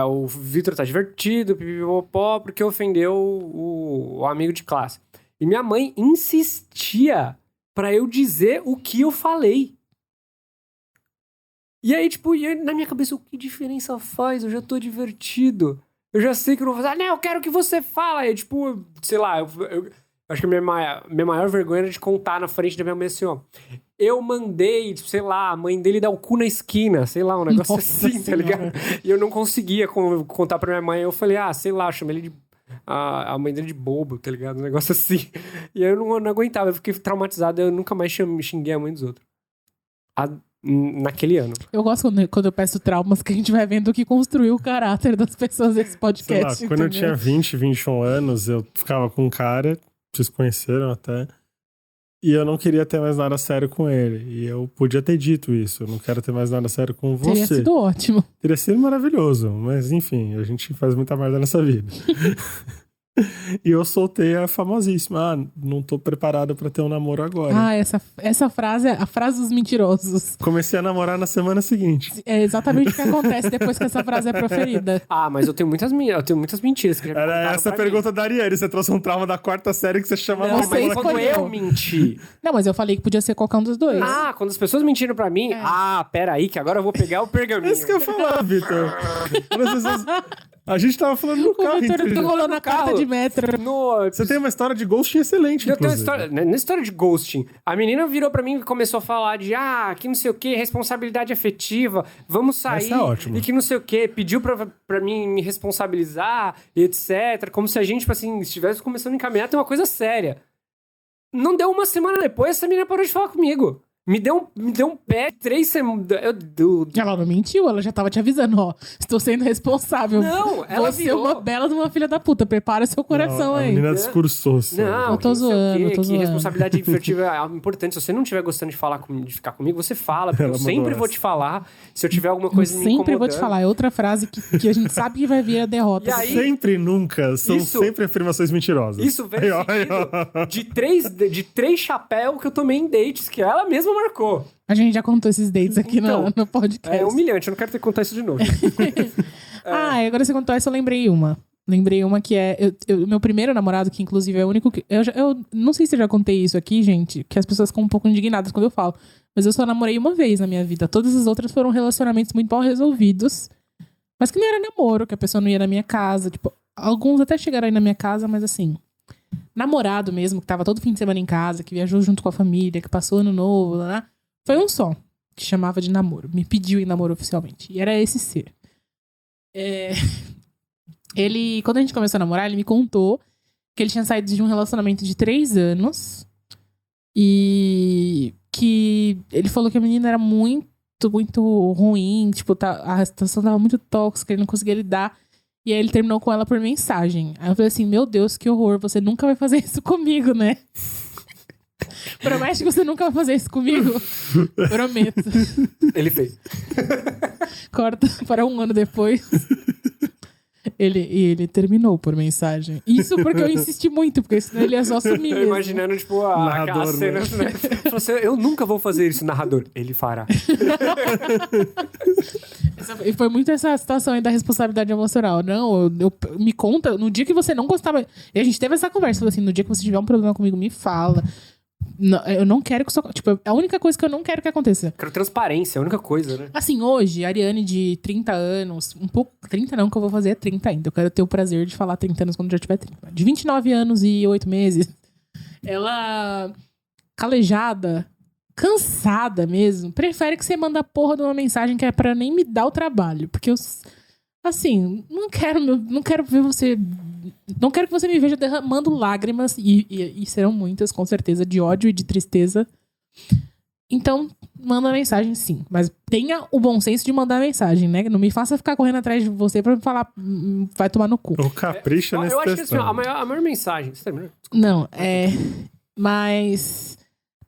o Vitor tá divertido, pipipopó, porque ofendeu o amigo de classe. E minha mãe insistia pra eu dizer o que eu falei. E aí, tipo, na minha cabeça, o que diferença faz? Eu já tô divertido. Eu já sei que eu não vou fazer, não, eu quero que você fale. Aí, tipo, sei lá, eu acho que a minha maior vergonha era de contar na frente da minha mãe assim, eu mandei, tipo, sei lá, a mãe dele dar o cu na esquina, sei lá, um negócio assim, tá ligado? E eu não conseguia contar pra minha mãe. Eu falei, sei lá, eu chamei ele de... a mãe dele de bobo, tá ligado? Um negócio assim. E aí eu não aguentava, eu fiquei traumatizado, eu nunca mais xinguei a mãe dos outros. naquele ano. Eu gosto quando eu peço traumas, que a gente vai vendo o que construiu o caráter das pessoas nesse podcast. Sei lá, quando eu tinha 20, 21 anos, eu ficava com um cara, vocês conheceram até, e eu não queria ter mais nada sério com ele. E eu podia ter dito isso, eu não quero ter mais nada sério com você. Teria sido ótimo. Teria sido maravilhoso, mas enfim, a gente faz muita merda nessa vida. E eu soltei a famosíssima, não tô preparado pra ter um namoro agora. Ah, essa frase é a frase dos mentirosos. Comecei a namorar na semana seguinte. É exatamente o que acontece depois que essa frase é proferida. Ah, mas eu tenho muitas mentiras que já me Era contaram essa a pra pergunta da Ariane, você trouxe um trauma da 4ª série que você chamava... Não, Você mas quando escolheu. eu menti... Não, mas eu falei que podia ser qualquer um dos dois. Ah, quando as pessoas mentiram pra mim... Peraí, que agora eu vou pegar o pergaminho. Isso que eu ia falar, Vitor. Quando as pessoas... A gente tava falando no O carro. Vitor inclusive. rolou na carta carro. de metro. Você tem uma história de ghosting excelente, Eu tenho uma inclusive. história, na história de ghosting, a menina virou pra mim e começou a falar de que não sei o que, responsabilidade afetiva, vamos sair, Essa é ótima. e que não sei o que, pediu pra mim me responsabilizar, e etc, como se a gente, tipo assim, estivesse começando a encaminhar ter uma coisa séria. Não deu uma semana depois, essa menina parou de falar comigo. Me deu um pé 3 semanas. Ela não mentiu, ela já tava te avisando, ó. Estou sendo responsável. Não, ela Você é virou. uma bela de uma filha da puta. Prepara seu coração A aí. menina discursou. assim. Não, Eu tô que não sei o zoando, quê, eu tô que zoando. responsabilidade afetiva é algo importante. Se você não estiver gostando de ficar comigo, você fala, porque Ela eu mandou sempre vou essa. te falar. Se eu tiver alguma Eu coisa me sempre incomodando. vou te falar. É outra frase que a gente sabe que vai vir a derrota. E aí- Sempre e nunca. São Isso- sempre afirmações mentirosas. Isso veio de três chapéus que eu tomei em dates, que ela mesma marcou. A gente já contou esses dates aqui Então, no podcast. É humilhante, eu não quero ter que contar isso de novo. Ah, e agora você contou essa, eu lembrei uma. Lembrei uma que é... meu primeiro namorado, que inclusive é o único que... Eu não sei se eu já contei isso aqui, gente, que as pessoas ficam um pouco indignadas quando eu falo. Mas eu só namorei uma vez na minha vida. Todas as outras foram relacionamentos muito mal resolvidos. Mas que não era namoro, que a pessoa não ia na minha casa. Tipo, alguns até chegaram aí na minha casa, mas assim... Namorado mesmo, que tava todo fim de semana em casa, que viajou junto com a família, que passou ano novo, né? Foi um só, que chamava de namoro. Me pediu em namoro oficialmente. E era esse ser. Ele, quando a gente começou a namorar, ele me contou que ele tinha saído de um relacionamento de 3 anos. E que ele falou que a menina era muito, muito ruim. Tipo, a situação tava muito tóxica, ele não conseguia lidar. E aí ele terminou com ela por mensagem. Aí eu falei assim, meu Deus, que horror, você nunca vai fazer isso comigo, né? Promete que você nunca vai fazer isso comigo? Prometo. Ele fez. Corta para 1 ano depois. Ele terminou por mensagem. Isso porque eu insisti muito, porque senão ele ia só sumir Eu mesmo. imaginando, tipo, Narrador, aquelas cenas, né? Falou assim, eu nunca vou fazer isso, narrador. Ele fará. E foi muito essa situação aí da responsabilidade emocional. Não, me conta, no dia que você não gostava... E a gente teve essa conversa, falou assim, no dia que você tiver um problema comigo, me fala. Não, eu não quero que isso... Tipo, a única coisa que eu não quero que aconteça. Quero transparência, é a única coisa, né? Assim, hoje, a Ariane de 30 anos, um pouco... 30 não, que eu vou fazer é 30 ainda. Eu quero ter o prazer de falar 30 anos quando já tiver 30. De 29 anos e 8 meses, ela, calejada, cansada mesmo, prefere que você manda a porra de uma mensagem que é pra nem me dar o trabalho. Porque eu, assim, não quero ver você... Não quero que você me veja derramando lágrimas, e serão muitas, com certeza, de ódio e de tristeza. Então, manda mensagem sim. Mas tenha o bom senso de mandar mensagem, né? Não me faça ficar correndo atrás de você pra me falar, vai tomar no cu. Ou capricha nesse Eu acho que assim, textão. a maior mensagem... Você terminou? Não, mas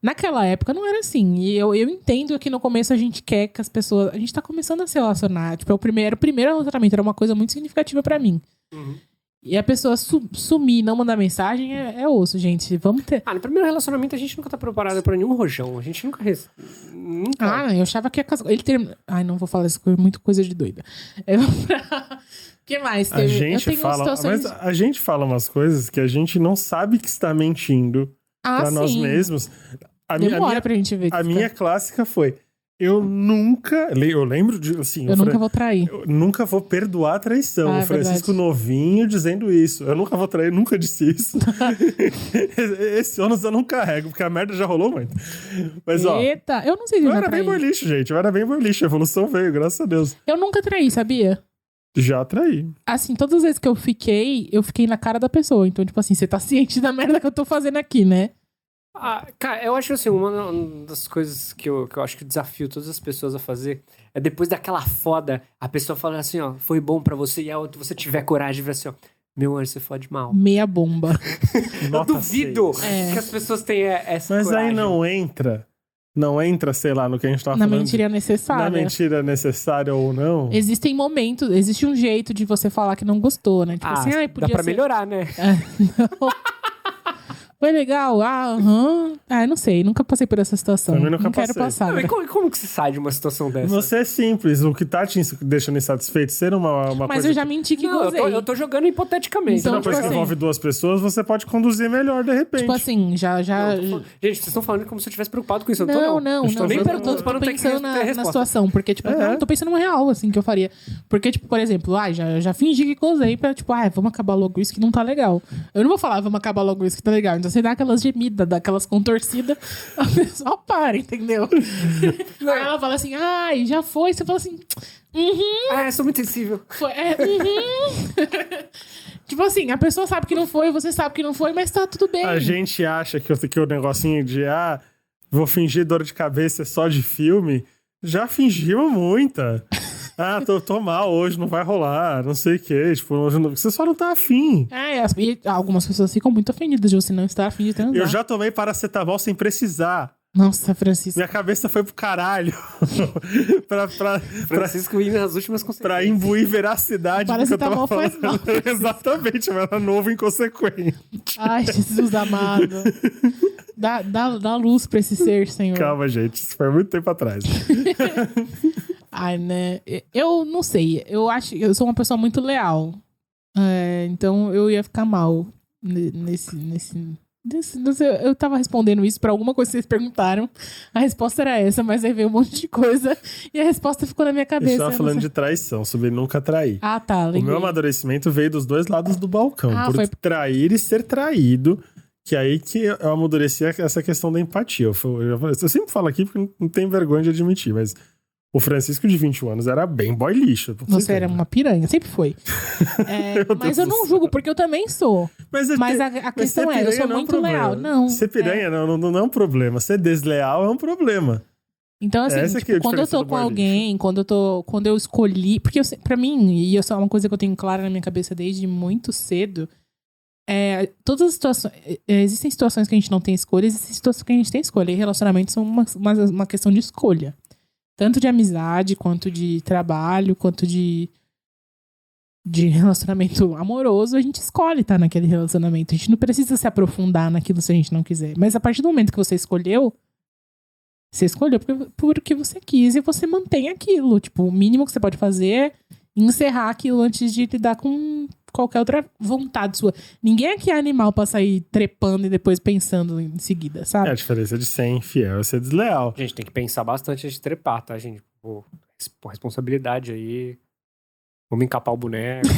naquela época não era assim. E eu entendo que no começo a gente quer que as pessoas... A gente tá começando a se relacionar. Tipo, o primeiro relacionamento era uma coisa muito significativa pra mim. Uhum. E a pessoa sumir, não mandar mensagem, é osso, gente. Vamos ter... No primeiro relacionamento a gente nunca tá preparado pra nenhum rojão. A gente nunca... Eu achava que ia casar. Ele terminou... Ai, não vou falar essa coisa, muito coisa de doida. O que mais? A gente fala, mas a gente fala umas coisas que a gente não sabe que está mentindo pra nós sim. mesmos. Demora pra gente ver. A minha clássica foi: eu lembro de assim, Eu nunca vou trair. eu nunca vou perdoar a traição. Ah, é o Francisco verdade. Novinho dizendo isso. Eu nunca vou trair, nunca disse isso. Esse ônus eu não carrego, porque a merda já rolou muito. Mas ó, Eita, eu não sei se eu eu já era bem traí. boliche, gente. Eu era bem boliche. A evolução veio, graças a Deus. Eu nunca traí, sabia? Já traí. Assim, todas as vezes que eu fiquei na cara da pessoa. Então, tipo assim, você tá ciente da merda que eu tô fazendo aqui, né? Cara, eu acho assim, uma das coisas que eu acho que eu desafio todas as pessoas a fazer é depois daquela foda, a pessoa fala assim, ó, foi bom pra você, e a outra, você tiver coragem de ver assim, ó, meu anjo, você fode mal. Meia bomba. Eu duvido que as pessoas tenham essa Mas coragem. aí não entra, sei lá, no que a gente tava Na falando. mentira necessária. Na mentira necessária ou não. Existem momentos, existe um jeito de você falar que não gostou, né? Tipo assim, podia dá pra ser... melhorar, né? Não. Foi legal? Não sei, nunca passei por essa situação. Também nunca não quero passei. passar. Não, Né? e como que se sai de uma situação dessa? Você é simples, o que tá te deixando insatisfeito, ser uma Mas coisa eu já menti que Não, gozei. eu tô jogando hipoteticamente. Então, uma tipo coisa que assim, envolve duas pessoas, você pode conduzir melhor de repente. Tipo assim, já... Gente, vocês estão falando como se eu estivesse preocupado com isso. Eu Não. Estou nem usando- perguntando pra tô não ter que pensando ter na resposta. situação. Porque, tipo, não, tô pensando no real, assim, que eu faria. Porque, tipo, por exemplo, já fingi que gozei pra, tipo, vamos acabar logo isso que não tá legal. Eu não vou falar, vamos acabar logo isso que tá legal. Então você dá aquelas gemidas, dá aquelas contorcidas, a pessoa para, entendeu? Aí ela fala assim, já foi. Você fala assim, Eu sou muito sensível. foi, Tipo assim, a pessoa sabe que não foi, você sabe que não foi, mas tá tudo bem. A gente acha que o negocinho de vou fingir dor de cabeça só de filme, já fingimos muita. Tô mal hoje, não vai rolar, não sei o quê. Tipo, você só não tá afim. E algumas pessoas ficam muito ofendidas de você não estar afim de transar. Eu já tomei paracetamol sem precisar. Nossa, Francisco. Minha cabeça foi pro caralho. pra Francisco indo nas últimas consequências. pra imbuir veracidade do que eu tava Paracetamol faz falando. Exatamente, eu era novo e inconsequente. Ai, Jesus amado. Dá luz pra esse ser, Senhor. Calma, gente, isso foi muito tempo atrás. Ai, né? Eu não sei. Eu acho que eu sou uma pessoa muito leal. Então eu ia ficar mal eu tava respondendo isso pra alguma coisa que vocês perguntaram. A resposta era essa, mas aí veio um monte de coisa e a resposta ficou na minha cabeça. Eu estava falando de traição, sobre nunca trair. Tá. O meu amadurecimento veio dos dois lados do balcão. Por foi... trair e ser traído, que aí que eu amadureci essa questão da empatia. Eu sempre falo aqui porque não tenho vergonha de admitir, mas o Francisco de 21 anos era bem boy lixo. Você era uma piranha, sempre foi. Mas eu não julgo, porque eu também sou. Mas a questão eu sou muito leal. Não. Ser piranha não é um problema. Ser desleal é um problema. Então, assim, quando eu tô com alguém, quando eu escolhi... Porque pra mim, e isso é uma coisa que eu tenho clara na minha cabeça desde muito cedo, todas as situações... Existem situações que a gente não tem escolha, existem situações que a gente tem escolha. E relacionamentos são uma questão de escolha. Tanto de amizade, quanto de trabalho, quanto de relacionamento amoroso, a gente escolhe estar naquele relacionamento. A gente não precisa se aprofundar naquilo se a gente não quiser. Mas a partir do momento que você escolheu porque você quis e você mantém aquilo. Tipo, o mínimo que você pode fazer é encerrar aquilo antes de lidar com qualquer outra vontade sua. Ninguém aqui é animal pra sair trepando e depois pensando em seguida, sabe? A diferença de ser infiel é ser desleal. A gente tem que pensar bastante antes de trepar, tá, gente? Pô, responsabilidade aí. Vamos encapar o boneco.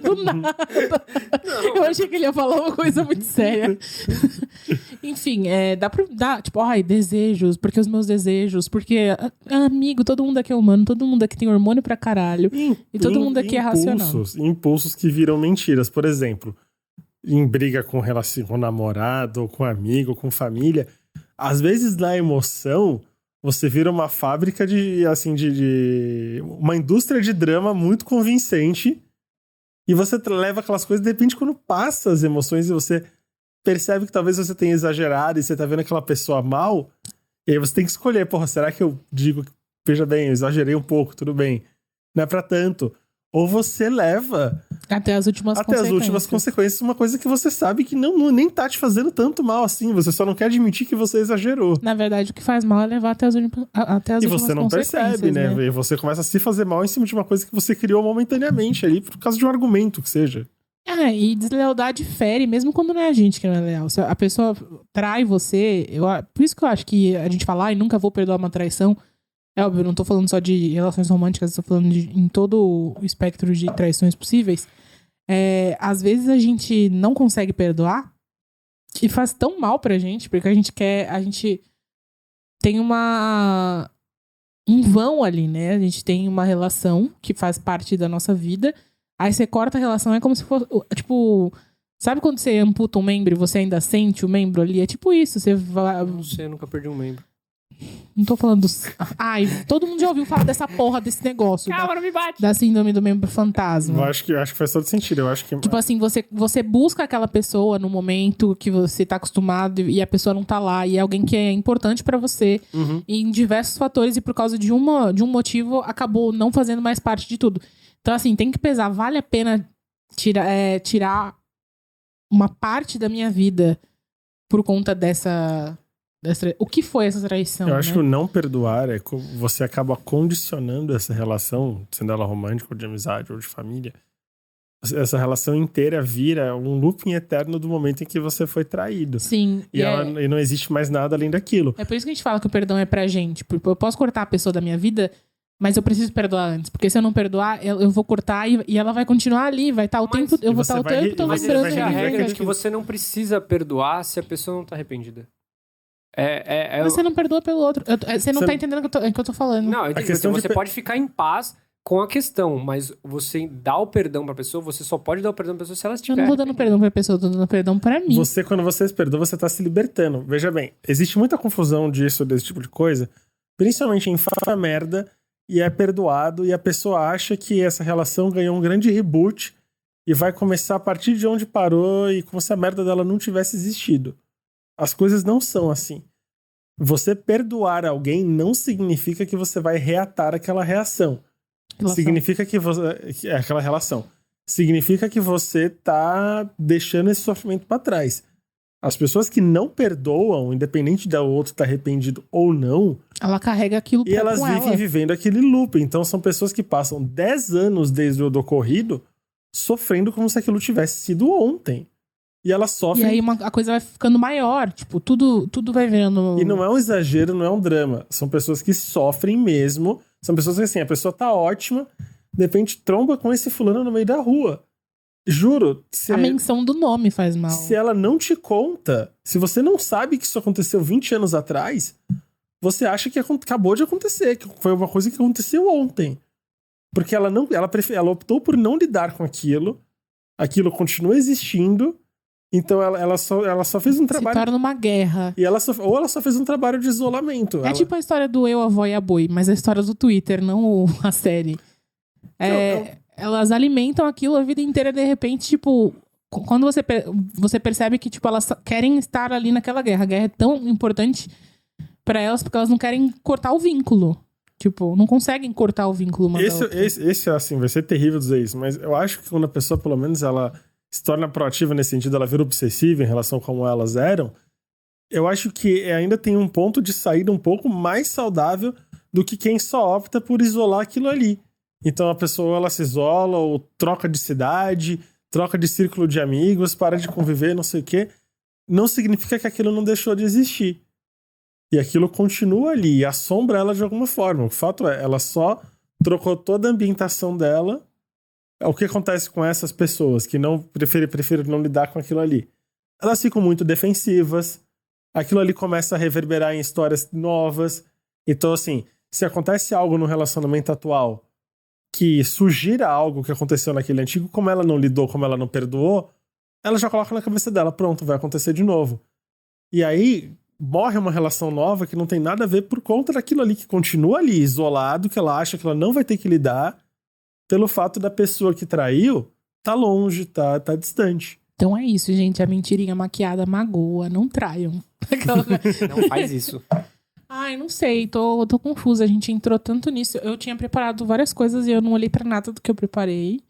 Do nada. Eu achei que ele ia falar uma coisa muito séria. Enfim, dá pra dar, tipo, desejos, porque os meus desejos, porque, amigo, todo mundo aqui é humano, todo mundo aqui tem hormônio pra caralho, e todo mundo aqui é racional. Impulsos que viram mentiras. Por exemplo, em briga com namorado, ou com amigo, ou com família, às vezes na emoção, você vira uma fábrica de uma indústria de drama muito convincente, e você leva aquelas coisas, de repente, quando passa as emoções e você percebe que talvez você tenha exagerado e você tá vendo aquela pessoa mal, e aí você tem que escolher, será que eu digo, veja bem, eu exagerei um pouco, tudo bem, não é pra tanto. Ou você leva até as últimas consequências, uma coisa que você sabe que nem tá te fazendo tanto mal assim, você só não quer admitir que você exagerou. Na verdade, o que faz mal é levar até as últimas consequências. E você não percebe, né? E você começa a se fazer mal em cima de uma coisa que você criou momentaneamente ali, por causa de um argumento que seja. E deslealdade fere, mesmo quando não é a gente que não é leal. Se a pessoa trai você, por isso que eu acho que a gente fala, nunca vou perdoar uma traição. É óbvio, eu não tô falando só de relações românticas, tô falando em todo o espectro de traições possíveis. Às vezes a gente não consegue perdoar e faz tão mal pra gente, porque a gente tem um vão ali, né? A gente tem uma relação que faz parte da nossa vida, aí você corta a relação, é como se fosse, tipo, Sabe quando você amputa um membro e você ainda sente o membro ali? É tipo isso, você vai... Não sei, eu nunca perdi um membro. Não tô falando dos... Ai, todo mundo já ouviu falar dessa porra desse negócio. Calma, não me bate! Da síndrome do membro fantasma. Eu acho que faz todo sentido. Eu acho que... Tipo assim, você busca aquela pessoa no momento que você tá acostumado e a pessoa não tá lá. E é alguém que é importante pra você. Uhum. E em diversos fatores. E por causa de um motivo, acabou não fazendo mais parte de tudo. Então assim, tem que pesar. Vale a pena tirar uma parte da minha vida por conta dessa... O que foi essa traição? Eu acho né? que o não perdoar você acaba condicionando essa relação, sendo ela romântica ou de amizade ou de família. Essa relação inteira vira um looping eterno do momento em que você foi traído. Sim. E não existe mais nada além daquilo. É por isso que a gente fala que o perdão é pra gente. Porque eu posso cortar a pessoa da minha vida, mas eu preciso perdoar antes. Porque se eu não perdoar, eu vou cortar e ela vai continuar ali. Vai estar o tempo. Eu vou estar o tempo todo Mas esperando existe a ele regra vir. de que você não precisa perdoar se a pessoa não tá arrependida. Mas você não perdoa pelo outro. Você não tá entendendo o que eu tô falando. Não, eu A digo, questão você pode ficar em paz com a questão, mas você dá o perdão pra pessoa, você só pode dar o perdão pra pessoa se ela estiver. Eu não tô dando perdão pra pessoa, eu tô dando perdão pra mim. Quando você se perdoa, você tá se libertando. Veja bem, existe muita confusão desse tipo de coisa, principalmente em fala merda e é perdoado e a pessoa acha que essa relação ganhou um grande reboot e vai começar a partir de onde parou e como se a merda dela não tivesse existido. As coisas não são assim. Você perdoar alguém não significa que você vai reatar aquela reação. Significa que você... aquela relação. Significa que você tá deixando esse sofrimento pra trás. As pessoas que não perdoam, independente do outro estar arrependido ou não... Ela carrega aquilo e elas vivem vivendo aquele loop. Então são pessoas que passam 10 anos desde o ocorrido sofrendo como se aquilo tivesse sido ontem. E ela sofre... E aí a coisa vai ficando maior. Tipo, tudo vai virando... E não é um exagero, não é um drama. São pessoas que sofrem mesmo. São pessoas que, assim, a pessoa tá ótima, de repente tromba com esse fulano no meio da rua. Juro. A menção do nome faz mal. Se ela não te conta, se você não sabe que isso aconteceu 20 anos atrás, você acha que acabou de acontecer, que foi uma coisa que aconteceu ontem. Porque ela optou por não lidar com aquilo. Aquilo continua existindo. Então ela só fez um trabalho... Se torna uma guerra. E ela só fez um trabalho de isolamento. É tipo a história do Eu, a Avó e a Boi, mas a história do Twitter, não a série. Elas alimentam aquilo a vida inteira, de repente, tipo... Quando você percebe que, tipo, elas querem estar ali naquela guerra. A guerra é tão importante pra elas porque elas não querem cortar o vínculo. Tipo, não conseguem cortar o vínculo uma da outra. Esse, assim, vai ser terrível dizer isso, mas eu acho que quando a pessoa, pelo menos, ela... se torna proativa nesse sentido, ela vira obsessiva em relação a como elas eram, eu acho que ainda tem um ponto de saída um pouco mais saudável do que quem só opta por isolar aquilo ali. Então a pessoa, ela se isola ou troca de cidade, troca de círculo de amigos, para de conviver, não sei o quê. Não significa que aquilo não deixou de existir. E aquilo continua ali, e assombra ela de alguma forma. O fato é, ela só trocou toda a ambientação dela. O que acontece com essas pessoas que não preferem não lidar com aquilo ali? Elas ficam muito defensivas, aquilo ali começa a reverberar em histórias novas. Então, assim, se acontece algo no relacionamento atual que sugira algo que aconteceu naquele antigo, como ela não lidou, como ela não perdoou, ela já coloca na cabeça dela, pronto, vai acontecer de novo. E aí morre uma relação nova que não tem nada a ver por conta daquilo ali, que continua ali, isolado, que ela acha que ela não vai ter que lidar, pelo fato da pessoa que traiu tá longe, tá distante. Então é isso, gente. A mentirinha maquiada magoa. Não traiam. Não faz isso. Ai, não sei. Tô confusa. A gente entrou tanto nisso. Eu tinha preparado várias coisas e eu não olhei pra nada do que eu preparei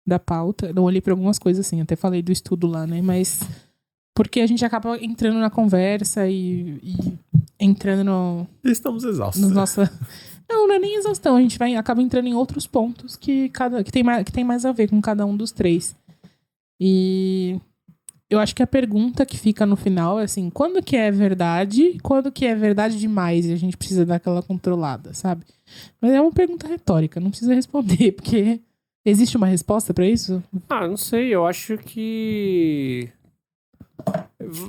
da pauta. Não olhei pra algumas coisas, assim. Até falei do estudo lá, né? Mas... porque a gente acaba entrando na conversa e entrando no... Estamos exaustos. Não é nem exaustão. A gente acaba entrando em outros pontos que tem mais a ver com cada um dos três. E eu acho que a pergunta que fica no final é assim, quando que é verdade e quando que é verdade demais e a gente precisa dar aquela controlada, sabe? Mas é uma pergunta retórica, não precisa responder, porque existe uma resposta pra isso? Não sei, eu acho que...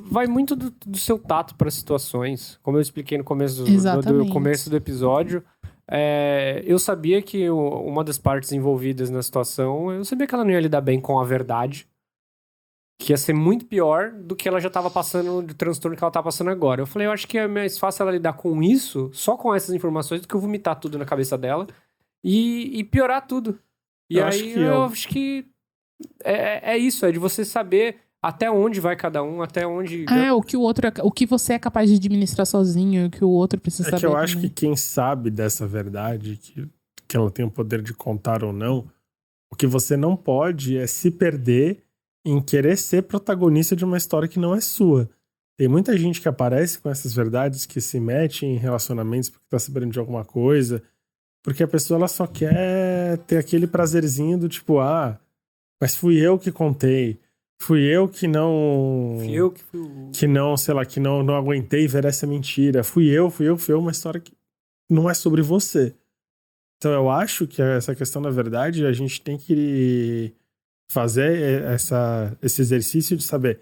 vai muito do seu tato para situações. Como eu expliquei no começo do episódio, eu sabia que uma das partes envolvidas na situação, eu sabia que ela não ia lidar bem com a verdade. que ia ser muito pior do que ela já tava passando, do transtorno que ela tá passando agora. Eu falei, eu acho que é mais fácil ela lidar com isso, só com essas informações, do que eu vomitar tudo na cabeça dela e piorar tudo. E Eu aí acho que eu acho que é isso, é de você saber até onde vai cada um, até onde... O que você é capaz de administrar sozinho, o que o outro precisa É saber que eu acho também. que quem sabe dessa verdade, que ela tem o poder de contar ou não, o que você não pode é se perder em querer ser protagonista de uma história que não é sua. Tem muita gente que aparece com essas verdades, que se mete em relacionamentos porque tá sabendo de alguma coisa, porque a pessoa ela só quer ter aquele prazerzinho do tipo, mas fui eu que contei. Fui eu que não... Fui eu que fui o... Que não, sei lá, que não aguentei ver essa mentira. Fui eu, uma história que não é sobre você. Então eu acho que essa questão, na verdade, a gente tem que fazer esse exercício de saber,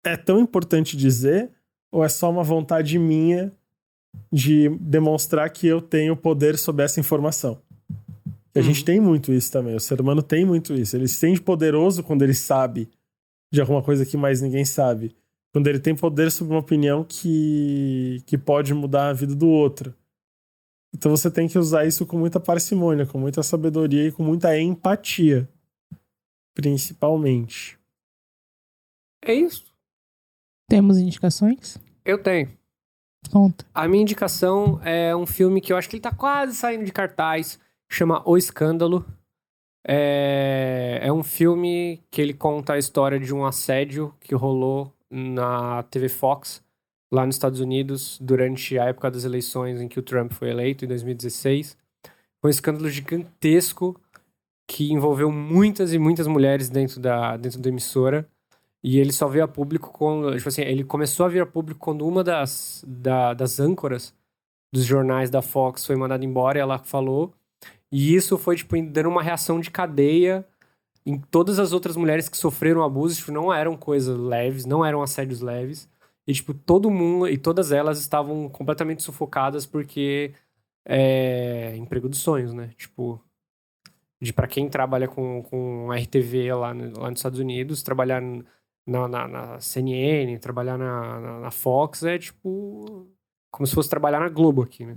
é tão importante dizer ou é só uma vontade minha de demonstrar que eu tenho poder sobre essa informação? A gente tem muito isso também, o ser humano tem muito isso. Ele se sente poderoso quando ele sabe de alguma coisa que mais ninguém sabe. Quando ele tem poder sobre uma opinião que pode mudar a vida do outro. Então você tem que usar isso com muita parcimônia, com muita sabedoria e com muita empatia. Principalmente. É isso. Temos indicações? Eu tenho. Conta. A minha indicação é um filme que eu acho que ele tá quase saindo de cartaz, chama O Escândalo. É um filme que ele conta a história de um assédio que rolou na TV Fox, lá nos Estados Unidos, durante a época das eleições em que o Trump foi eleito, em 2016. Foi um escândalo gigantesco que envolveu muitas e muitas mulheres dentro da emissora. E ele só veio a público quando... Tipo assim, ele começou a vir a público quando uma das âncoras dos jornais da Fox foi mandada embora e ela falou. E isso foi, tipo, dando uma reação de cadeia em todas as outras mulheres que sofreram abuso. Tipo, não eram coisas leves, não eram assédios leves. E, tipo, todo mundo e todas elas estavam completamente sufocadas porque emprego dos sonhos, né? Tipo, pra quem trabalha com RTV lá nos Estados Unidos, trabalhar na CNN, trabalhar na Fox é, tipo, como se fosse trabalhar na Globo aqui, né?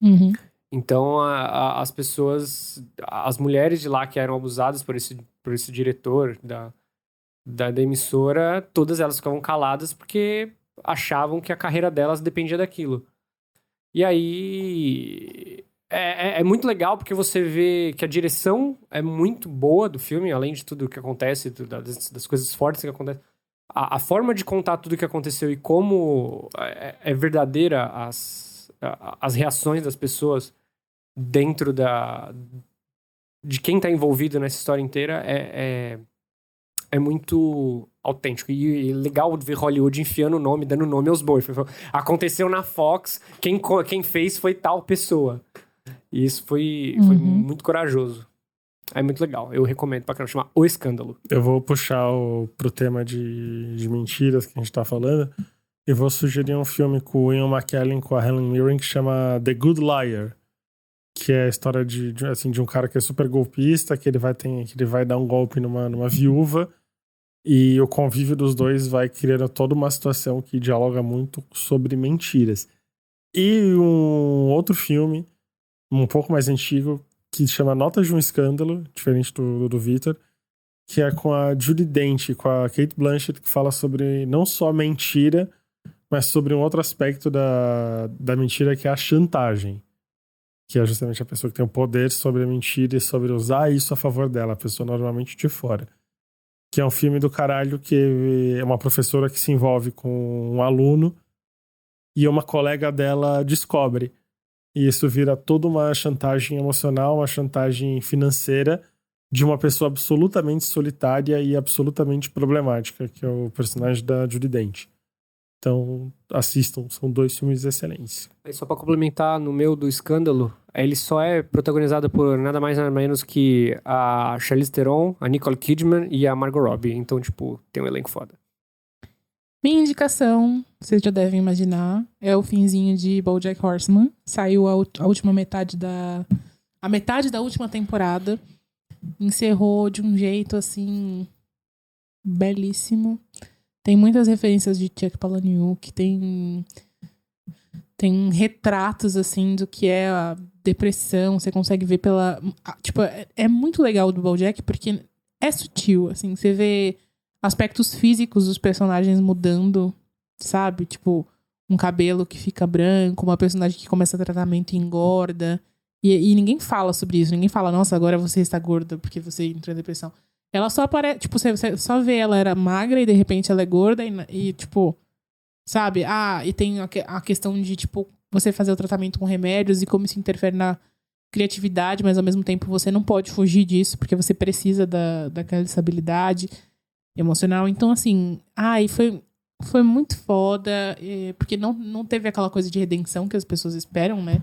Uhum. Então, as pessoas, as mulheres de lá que eram abusadas por esse diretor da emissora, todas elas ficavam caladas porque achavam que a carreira delas dependia daquilo. E aí, é muito legal porque você vê que a direção é muito boa do filme, além de tudo o que acontece, das coisas fortes que acontecem. A forma de contar tudo o que aconteceu e como é verdadeira as reações das pessoas dentro de quem tá envolvido nessa história inteira é muito autêntico. E legal ver Hollywood enfiando o nome, dando nome aos bois. Aconteceu na Fox, quem fez foi tal pessoa. E isso foi muito corajoso. É muito legal. Eu recomendo pra caramba. Chama O Escândalo. Eu vou puxar pro tema de mentiras que a gente tá falando. E vou sugerir um filme com o Ian McKellen, com a Helen Mirren, que chama The Good Liar. Que é a história de um cara que é super golpista, que ele vai dar um golpe numa viúva. E o convívio dos dois vai criando toda uma situação que dialoga muito sobre mentiras. E um outro filme, um pouco mais antigo, que chama Notas de um Escândalo, diferente do Victor, que é com a Judi Dench, com a Cate Blanchett, que fala sobre não só mentira, mas sobre um outro aspecto da mentira, que é a chantagem. Que é justamente a pessoa que tem o poder sobre a mentira e sobre usar isso a favor dela, a pessoa normalmente de fora. Que é um filme do caralho, que é uma professora que se envolve com um aluno e uma colega dela descobre. E isso vira toda uma chantagem emocional, uma chantagem financeira de uma pessoa absolutamente solitária e absolutamente problemática, que é o personagem da Judi Dench. Então, assistam, são 2 filmes excelentes. E só pra complementar, no meu do Escândalo, ele só é protagonizado por nada mais nada menos que a Charlize Theron, a Nicole Kidman e a Margot Robbie. Então, tipo, tem um elenco foda. Minha indicação, vocês já devem imaginar, é o finzinho de BoJack Horseman. Saiu a última metade a metade da última temporada. Encerrou de um jeito, assim, belíssimo. Tem muitas referências de Chuck Palahniuk, tem retratos, assim, do que é a depressão. Você consegue ver pela... Tipo, é muito legal do BoJack, porque é sutil, assim. Você vê aspectos físicos dos personagens mudando, sabe? Tipo, um cabelo que fica branco, uma personagem que começa tratamento e engorda. E ninguém fala sobre isso. Ninguém fala, nossa, agora você está gorda porque você entrou em depressão. Ela só aparece... Tipo, você só vê ela era magra e, de repente, ela é gorda e tipo... Sabe? E tem a questão de, tipo, você fazer o tratamento com remédios e como isso interfere na criatividade, mas, ao mesmo tempo, você não pode fugir disso porque você precisa daquela estabilidade emocional. Então, assim... E foi muito foda, porque não teve aquela coisa de redenção que as pessoas esperam, né?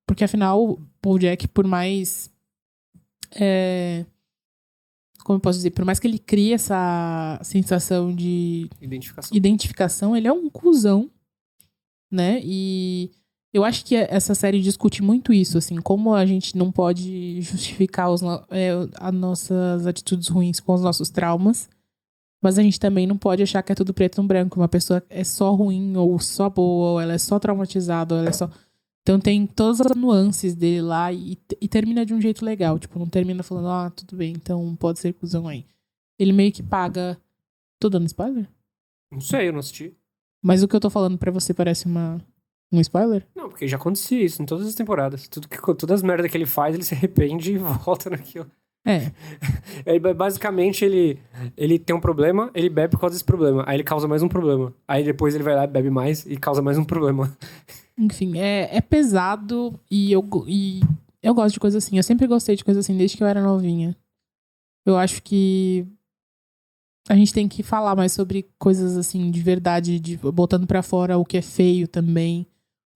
Porque, afinal, o BoJack, por mais... como eu posso dizer? Por mais que ele crie essa sensação de identificação, ele é um cuzão, né? E eu acho que essa série discute muito isso, assim, como a gente não pode justificar as nossas atitudes ruins com os nossos traumas, mas a gente também não pode achar que é tudo preto no branco. Uma pessoa é só ruim, ou só boa, ou ela é só traumatizada, ou ela é só... Então tem todas as nuances dele lá e termina de um jeito legal. Tipo, não termina falando, tudo bem, então pode ser cuzão aí. Ele meio que paga... Tô dando spoiler? Não sei, eu não assisti. Mas o que eu tô falando pra você parece um spoiler? Não, porque já acontecia isso em todas as temporadas. Todas as merdas que ele faz, ele se arrepende e volta naquilo. Basicamente, ele tem um problema, ele bebe por causa desse problema. Aí ele causa mais um problema. Aí depois ele vai lá, bebe mais e causa mais um problema. Enfim, é pesado e eu gosto de coisa assim. Eu sempre gostei de coisa assim, desde que eu era novinha. Eu acho que a gente tem que falar mais sobre coisas assim, de verdade, botando pra fora o que é feio também,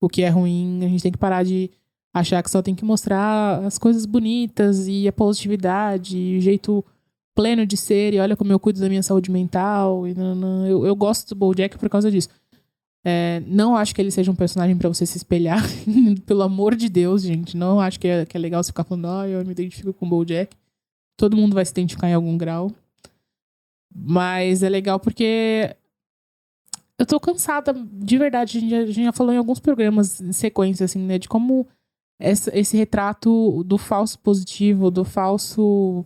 o que é ruim. A gente tem que parar de achar que só tem que mostrar as coisas bonitas e a positividade, e o jeito pleno de ser, e olha como eu cuido da minha saúde mental. Eu gosto do BoJack por causa disso. Não acho que ele seja um personagem pra você se espelhar. Pelo amor de Deus, gente. Não acho que é legal você ficar falando, eu me identifico com o BoJack. Todo mundo vai se identificar em algum grau. Mas é legal porque eu tô cansada, de verdade. A gente já falou em alguns programas em sequência, assim, né? De como esse retrato do falso positivo, do falso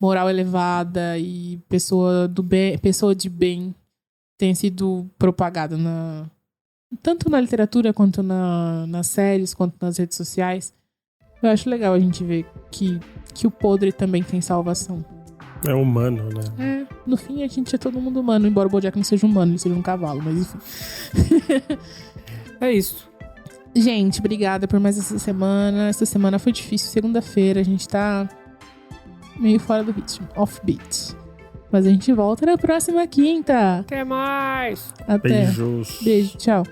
moral elevada e pessoa de bem tem sido propagada tanto na literatura quanto nas séries, quanto nas redes sociais. Eu acho legal a gente ver que o podre também tem salvação. É humano, né? No fim a gente é todo mundo humano, embora o BoJack não seja humano, ele seja um cavalo, mas enfim. É isso. Gente, obrigada por mais essa semana. Essa semana foi difícil, segunda-feira, a gente tá meio fora do ritmo, off-beat. Mas a gente volta na próxima quinta. Até mais! Até. Beijos. Beijo, tchau.